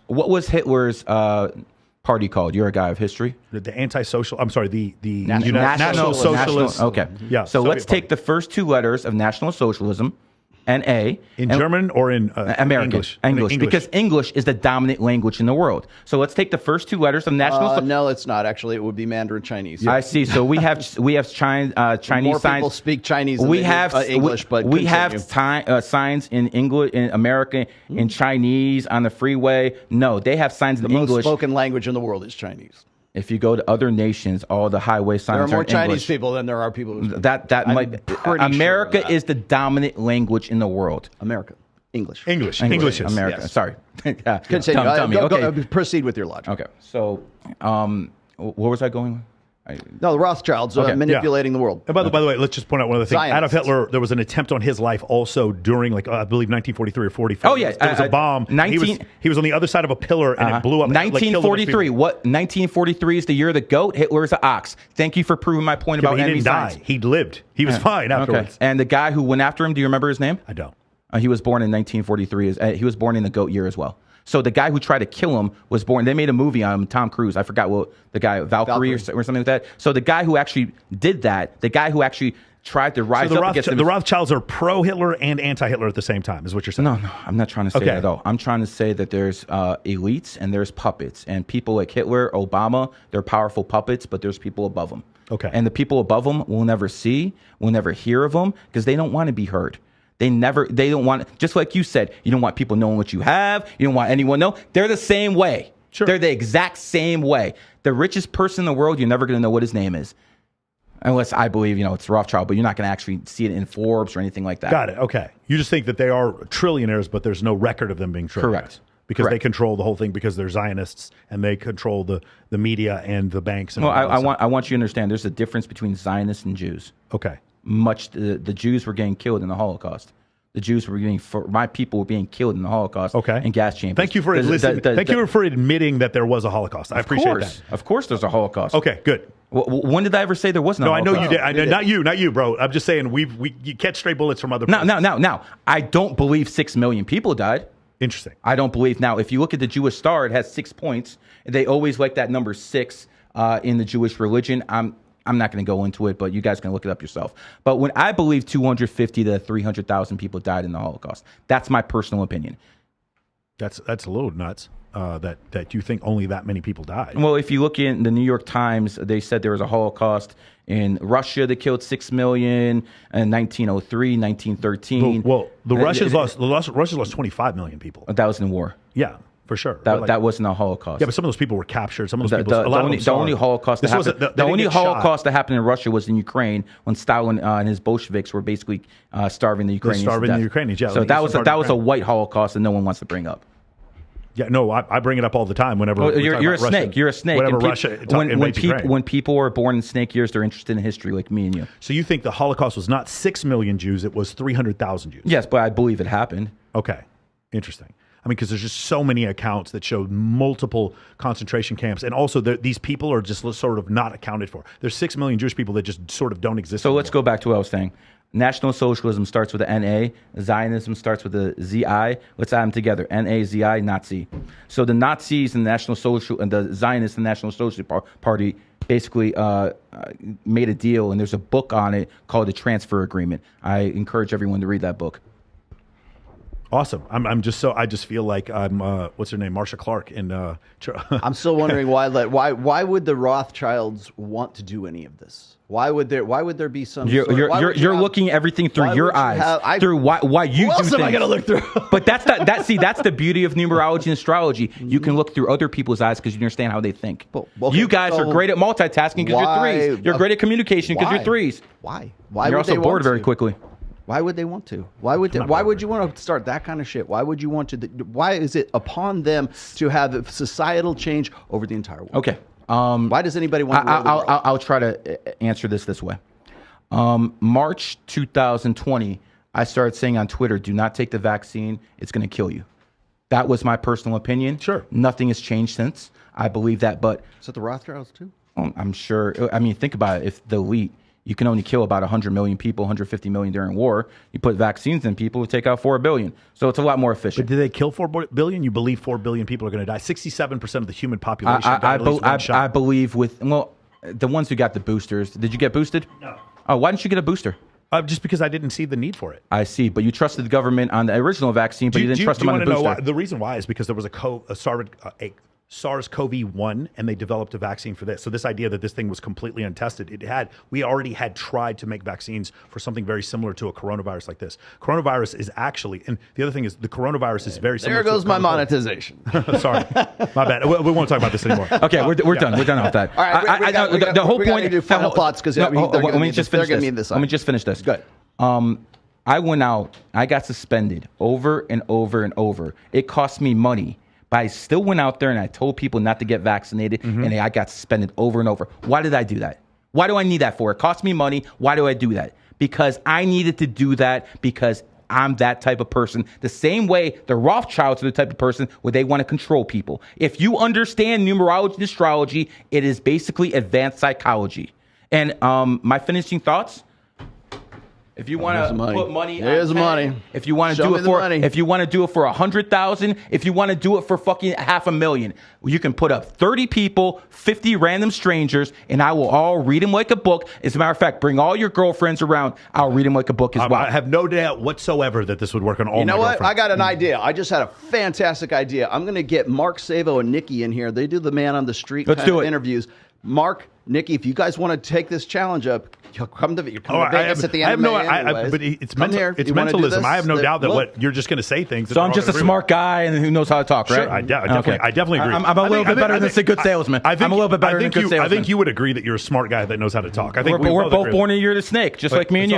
What was Hitler's party called? You're a guy of history. The anti-social. I'm sorry. The National Socialist. Okay. Yeah. So let's take the first two letters of National Socialism, NA. In German or in American? English. Because English is the dominant language in the world. So let's take the first two letters of National. No, it's not. Actually, it would be Mandarin Chinese. I see. So we have Chinese More signs. people speak Chinese than English, but we have signs in English, in American, in Chinese on the freeway. No, they have signs in English. The most spoken language in the world is Chinese. If you go to other nations, all the highway signs are There are more Chinese English. people than there are people who America is the dominant language in the world. English. America. Yes. Sorry. Continue. Go, proceed with your logic. Okay. So, where was I going? No, the Rothschilds manipulating the world. And by the way, let's just point out one other thing. Adolf Hitler, there was an attempt on his life also during, I believe, 1943 or 45. Oh, yeah. There was a bomb. He was on the other side of a pillar, and it blew up. 1943. 1943 is the year of the goat. Hitler is an ox. Thank you for proving my point about enemy signs. He didn't die. He lived. He was fine afterwards. Okay. And the guy who went after him, do you remember his name? I don't. He was born in 1943. He was born in the goat year as well. So the guy who tried to kill him was born. They made a movie on him, Tom Cruise. I forgot what the guy, Valkyrie or something like that. So the guy who actually did that, the guy who actually tried to rise up against him. The Rothschilds are pro-Hitler and anti-Hitler at the same time, is what you're saying. No, I'm not trying to say that at all. I'm trying to say that there's elites and there's puppets. And people like Hitler, Obama, they're powerful puppets, but there's people above them. Okay. And the people above them will never see, will never hear of them because they don't want to be heard. They don't want, just like you said, you don't want people knowing what you have. You don't want anyone to know. They're the same way. Sure. They're the exact same way. The richest person in the world, you're never going to know what his name is. Unless I believe, it's Rothschild, but you're not going to actually see it in Forbes or anything like that. Got it. Okay. You just think that they are trillionaires, but there's no record of them being trillionaires. Correct. Because they control the whole thing because they're Zionists and they control the media and the banks. And I want you to understand there's a difference between Zionists and Jews. Okay. The Jews were getting killed in the Holocaust. The Jews were my people were being killed in the Holocaust. Okay. In gas chambers. Thank you for Thank you for admitting that there was a Holocaust. I appreciate that. Of course, there's a Holocaust. Okay, good. When did I ever say there wasn't a Holocaust? No, I know you did. I know, not you, bro. I'm just saying you catch stray bullets from other places. Now, I don't believe 6 million people died. Interesting. I don't believe. Now, if you look at the Jewish Star, it has 6 points. They always like that number 6 in the Jewish religion. I'm not going to go into it, but you guys can look it up yourself. But when I believe 250 to 300,000 people died in the Holocaust, that's my personal opinion. That's a little nuts. That you think only that many people died. Well, if you look in the New York Times, they said there was a Holocaust in Russia that killed 6 million in 1903, 1913. Well, the Russians lost 25 million people. That was in war. Yeah. For sure. That wasn't a Holocaust. Yeah, but some of those people were captured. Some of those people. The only Holocaust that happened in Russia was in Ukraine when Stalin and his Bolsheviks were basically starving the Ukrainians. The Ukrainians. Yeah. So that was a white Holocaust that no one wants to bring up. Yeah, no, I bring it up all the time whenever you're a snake. You're a snake. Whenever when people are born in snake years, they're interested in history, like me and you. So you think the Holocaust was not 6 million Jews; it was 300,000 Jews? Yes, but I believe it happened. Okay, interesting. I mean, because there's just so many accounts that show multiple concentration camps, and also these people are just sort of not accounted for. There's 6 million Jewish people that just sort of don't exist. So let's go back to what I was saying. National Socialism starts with the NA. Zionism starts with the ZI. Let's add them together. NA, ZI, Nazi. So the Nazis and the National Social and the Zionists and the National Socialist Party basically made a deal, and there's a book on it called The Transfer Agreement. I encourage everyone to read that book. Awesome. I just feel like I'm what's her name, Marsha Clark, and I'm still wondering why would the Rothschilds want to do any of this? Why would there be some? You're looking at everything through your eyes, through why you do things. What else am I going to look through? But that's the beauty of numerology and astrology. You can look through other people's eyes because you understand how they think. Okay, you guys are great at multitasking because you're threes. You're great at communication because you're threes. Why? You're also bored very quickly. Why would they want to? Why would you want to start that kind of shit? Why would you want to? Why is it upon them to have societal change over the entire world? Okay. Why does anybody want to? I'll try to answer this way. March 2020, I started saying on Twitter, "Do not take the vaccine; it's going to kill you." That was my personal opinion. Sure. Nothing has changed since. I believe that, but is it the Rothschilds too? I'm sure. I mean, think about it. If the elite. You can only kill about 100 million people, 150 million during war. You put vaccines in people, take out 4 billion. So it's a lot more efficient. But did they kill 4 billion? You believe 4 billion people are going to die? 67% of the human population died at least one shot. I believe the ones who got the boosters. Did you get boosted? No. Oh, why didn't you get a booster? Just because I didn't see the need for it. I see, but you trusted the government on the original vaccine, but you didn't trust them on the booster. Why? The reason why is because there was a SARS-CoV-1, and they developed a vaccine for this. So this idea that this thing was completely untested, we already had tried to make vaccines for something very similar to a coronavirus like this. Coronavirus is actually, and the other thing is the coronavirus is very similar. There goes my monetization. Sorry, my bad. We won't talk about this anymore. Okay, we're done. We're done with that. All right, the whole point. Do final thoughts because let me just finish this. Good. I went out. I got suspended over and over and over. It cost me money. But I still went out there and I told people not to get vaccinated, and I got suspended over and over. Why did I do that? Why do I need that for? It cost me money. Why do I do that? Because I needed to do that because I'm that type of person. The same way the Rothschilds are the type of person where they want to control people. If you understand numerology and astrology, it is basically advanced psychology. And my finishing thoughts. If you want to put money, here's money. If you want to do it for, if you want to do it for 100,000, if you want to do it for fucking 500,000, you can put up 30 people, 50 random strangers, and I will all read them like a book. As a matter of fact, bring all your girlfriends around. I'll read them like a book as well. I have no doubt whatsoever that this would work on all. You know my what? I got an idea. I just had a fantastic idea. I'm going to get Mark Savo and Nikki in here. They do the man on the street interviews. Mark, Nikki, if you guys want to take this challenge up, you'll come to Vegas at the end of May. But it's mentalism. I have no doubt that what you're just going to say things. So I'm just a smart guy and who knows how to talk, right? Sure, I definitely agree. I'm a little bit better than a good salesman. I'm a little bit better than a good salesman. I think you would agree that you're a smart guy that knows how to talk. I think we're both born in a year of the snake, just like me and you.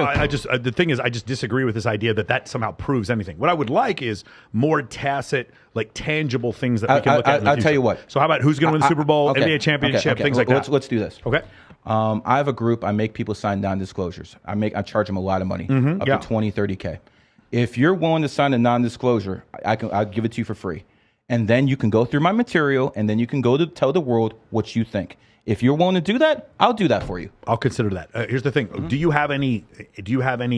The thing is, I just disagree with this idea that somehow proves anything. What I would like is more tacit, like tangible things that we can look at. I'll tell you what. So how about who's going to win the Super Bowl, NBA championship, things like that? Let's do this. Okay. I have a group. I make people sign non-disclosures. I charge them a lot of money, up to 20, 30K. If you're willing to sign a non-disclosure, I'll give it to you for free. And then you can go through my material, and then you can go to tell the world what you think. If you're willing to do that, I'll do that for you. I'll consider that. Here's the thing: do you have any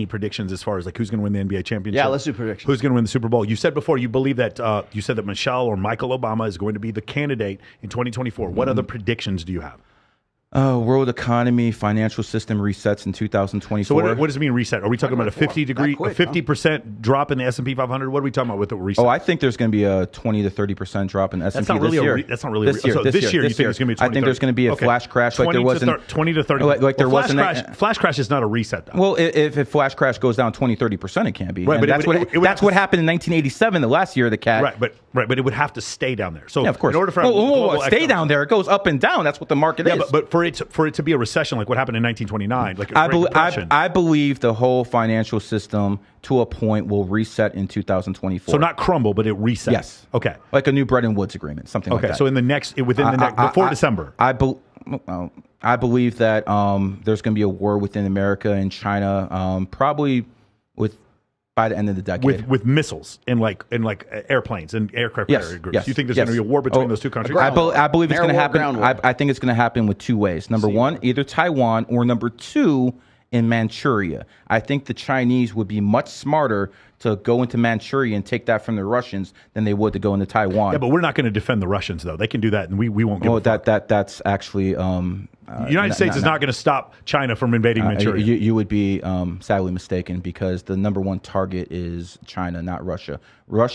predictions as far as like who's going to win the NBA championship? Yeah, let's do predictions. Who's going to win the Super Bowl? You said before you believe that you said that Michelle or Michael Obama is going to be the candidate in 2024. What other predictions do you have? World economy, financial system resets in 2024. So what does it mean reset? Are we talking about a 50% drop in the S&P 500? What are we talking about with the reset? Oh, I think there's going to be a 20 to 30% drop in S&P this year. That's not really this year. This year, you think it's going to be 20, I think there's going to be a flash crash like there was in 20 to 30. Like there was flash crash is not a reset though. Well, if a flash crash goes down 20-30%, it can be. Right, but that's what happened in 1987, the last year of the cat. Right, but it would have to stay down there. So yeah, of course. In order for stay down there, it goes up and down. That's what the market is. Yeah, but for it to be a recession like what happened in 1929, like I believe the whole financial system to a point will reset in 2024. So not crumble, but it resets. Yes. Okay. Like a new Bretton Woods agreement, something like that. Okay. So before December. I believe that there's going to be a war within America and China, probably by the end of the decade, with missiles and like airplanes and aircraft carrier groups. Yes, you think there's going to be a war between those two countries? I believe it's going to happen. I think it's going to happen with two ways. Number one, either Taiwan, or number two, in Manchuria. I think the Chinese would be much smarter to go into Manchuria and take that from the Russians than they would to go into Taiwan. Yeah, but we're not going to defend the Russians, though. They can do that, and we won't give a fuck. That's actually... the United States is not going to stop China from invading Manchuria. You would be sadly mistaken, because the number one target is China, not Russia.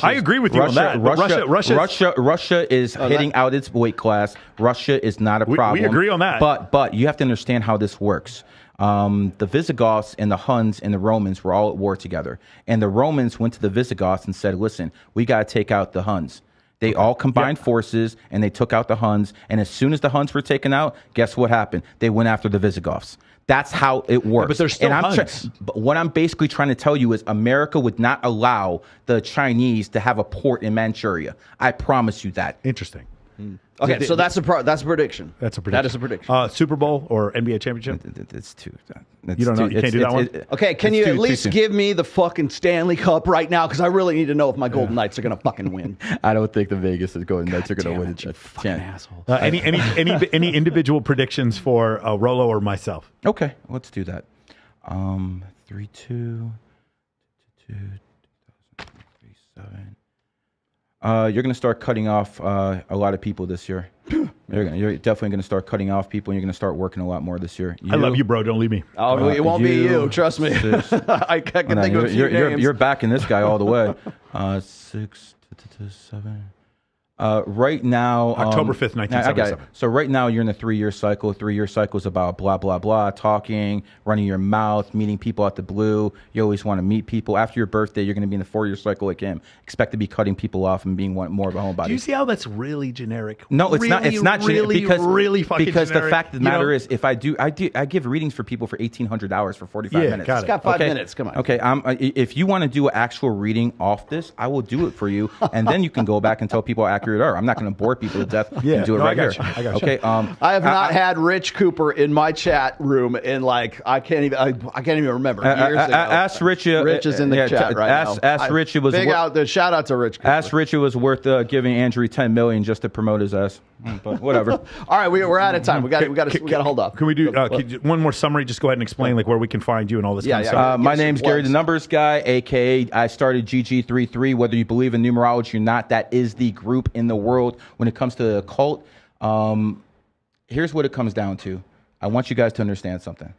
I agree with you on that. Russia is hitting out its weight class. Russia is not a problem. We agree on that. But you have to understand how this works. The Visigoths and the Huns and the Romans were all at war together. And the Romans went to the Visigoths and said, listen, we got to take out the Huns. They all combined forces, and they took out the Huns. And as soon as the Huns were taken out, guess what happened? They went after the Visigoths. That's how it works. But there's still Huns. But what I'm basically trying to tell you is America would not allow the Chinese to have a port in Manchuria. I promise you that. Interesting. Okay, so that's a prediction. That's a prediction. That is a prediction. Super Bowl or NBA championship? It's too. You don't know. You can't do that one. Okay, can you at least give me the fucking Stanley Cup right now? Because I really need to know if my Golden Knights are going to fucking win. I don't think the Vegas Golden Knights are going to win. You fucking asshole. Any individual predictions for Rolo or myself? Okay, let's do that. 3-2, 3-7. You're going to start cutting off a lot of people this year. You're definitely going to start cutting off people, and you're going to start working a lot more this year. I love you, bro. Don't leave me. Oh, it won't be you. Trust me. I can think of a few names. You're backing this guy all the way. 6 to 7. Right now, October 5th, 1977. So right now you're in a 3-year cycle. A 3-year cycle is about blah, blah, blah, talking, running your mouth, meeting people out the blue. You always want to meet people. After your birthday, you're going to be in the 4-year cycle like him. Expect to be cutting people off and being more of a homebody. Do you see how that's really generic? No, it's not. It's not really, generic because the fact of the matter is, if I give readings for people for $1,800 for 45 minutes. Got it. It's got 5 minutes. Come on. Okay. If you want to do an actual reading off this, I will do it for you, and then you can go back and tell people how accurate are. I'm not going to bore people to death and do it right here. I got you. Okay. I have not had Rich Cooper in my chat room in I can't even remember. Years ago. Ask Rich. Rich is in the chat right now. Ask Rich. It was shout out to Rich Cooper. Ask Rich. It was worth giving Andrew $10 million just to promote his ass. But whatever. All right, we're out of time. We got to hold up. Can we do one more summary? Just go ahead and explain where we can find you and all this kind of stuff. My name's Gary the Numbers Guy, aka I started GG33. Whether you believe in numerology or not, that is the group in the world when it comes to the occult. Here's what it comes down to. I want you guys to understand something.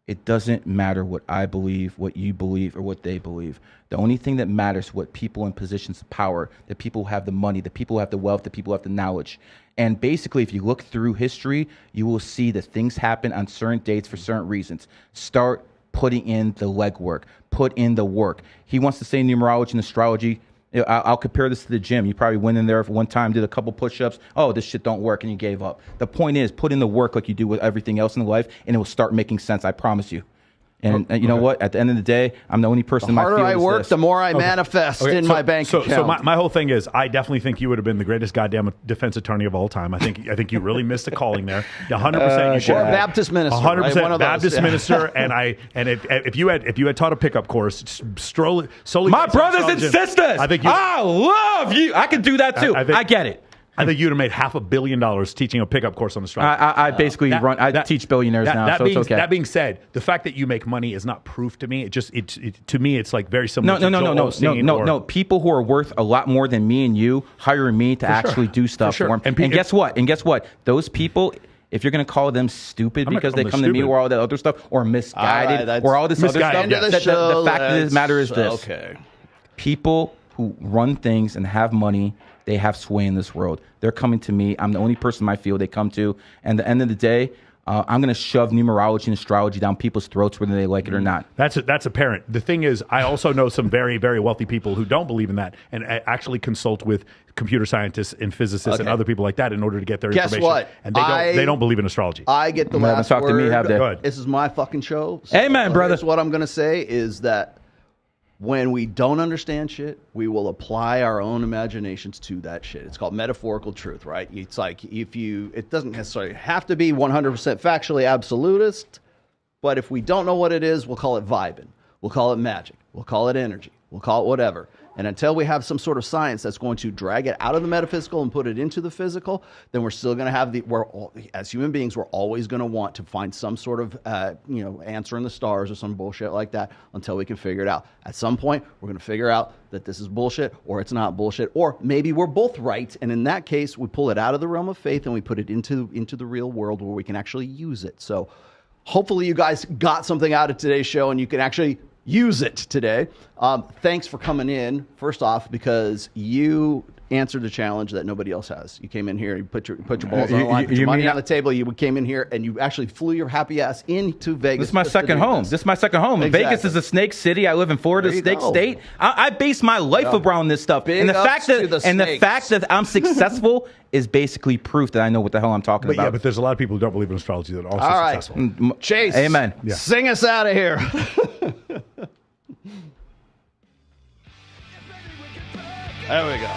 It doesn't matter what I believe, what you believe, or what they believe. The only thing that matters is what people in positions of power, the people who have the money, the people who have the wealth, the people who have the knowledge. And basically, if you look through history, you will see that things happen on certain dates for certain reasons. Start putting in the legwork. Put in the work. He wants to say numerology and astrology. I'll compare this to the gym. You probably went in there for one time, did a couple push-ups. Oh, this shit don't work, and you gave up. The point is, put in the work like you do with everything else in life, and it will start making sense. I promise you. And you know what? At the end of the day, I'm the only person in my field. The harder I work, the more I manifest in my bank account. So my whole thing is, I definitely think you would have been the greatest goddamn defense attorney of all time. I think you really missed a calling there. 100% you should. Or a Baptist minister. 100% Baptist minister. And if you had taught a pickup course, solely my brothers and sisters. I love you. I can do that too. I get it. I think you'd have made $500 million teaching a pickup course on astrology. I basically teach billionaires now, so it's okay. That being said, the fact that you make money is not proof to me. To me, it's like very similar. No. People who are worth a lot more than me and you hiring me to actually do stuff for them. And guess what? Those people. If you're going to call them stupid because they come to me or all that other stuff, or misguided, or all this other stuff, the fact of the matter is this. Okay. People who run things and have money, they have sway in this world. They're coming to me. I'm the only person in my field they come to. And at the end of the day, I'm going to shove numerology and astrology down people's throats whether they like it or not. That's apparent. The thing is, I also know some very, very wealthy people who don't believe in that and actually consult with computer scientists and physicists and other people like that in order to get their information. Guess what? And they don't believe in astrology. I get the last word. To me, have they? This is my fucking show. So amen, brother. Here's what I'm going to say is that when we don't understand shit, we will apply our own imaginations to that shit. It's called metaphorical truth, right? It's like it doesn't necessarily have to be 100% factually absolutist, but if we don't know what it is, we'll call it vibing. We'll call it magic. We'll call it energy. We'll call it whatever. And until we have some sort of science that's going to drag it out of the metaphysical and put it into the physical, then we're still going to have as human beings, we're always going to want to find some sort of, answer in the stars or some bullshit like that until we can figure it out. At some point, we're going to figure out that this is bullshit or it's not bullshit, or maybe we're both right. And in that case, we pull it out of the realm of faith and we put it into the real world where we can actually use it. So hopefully you guys got something out of today's show and you can actually use it today. Thanks for coming in, first off, because you answered the challenge that nobody else has. You came in here, you put your balls on the line, put your money on the table. You came in here and you actually flew your happy ass into Vegas. This is my second home. This is my second home. Exactly. Vegas is a snake city. I live in Florida, snake state. I base my life around this stuff. And the fact that I'm successful is basically proof that I know what the hell I'm talking about. Yeah, but there's a lot of people who don't believe in astrology that are also successful. Chase. Amen. Yeah. Sing us out of here. There we go.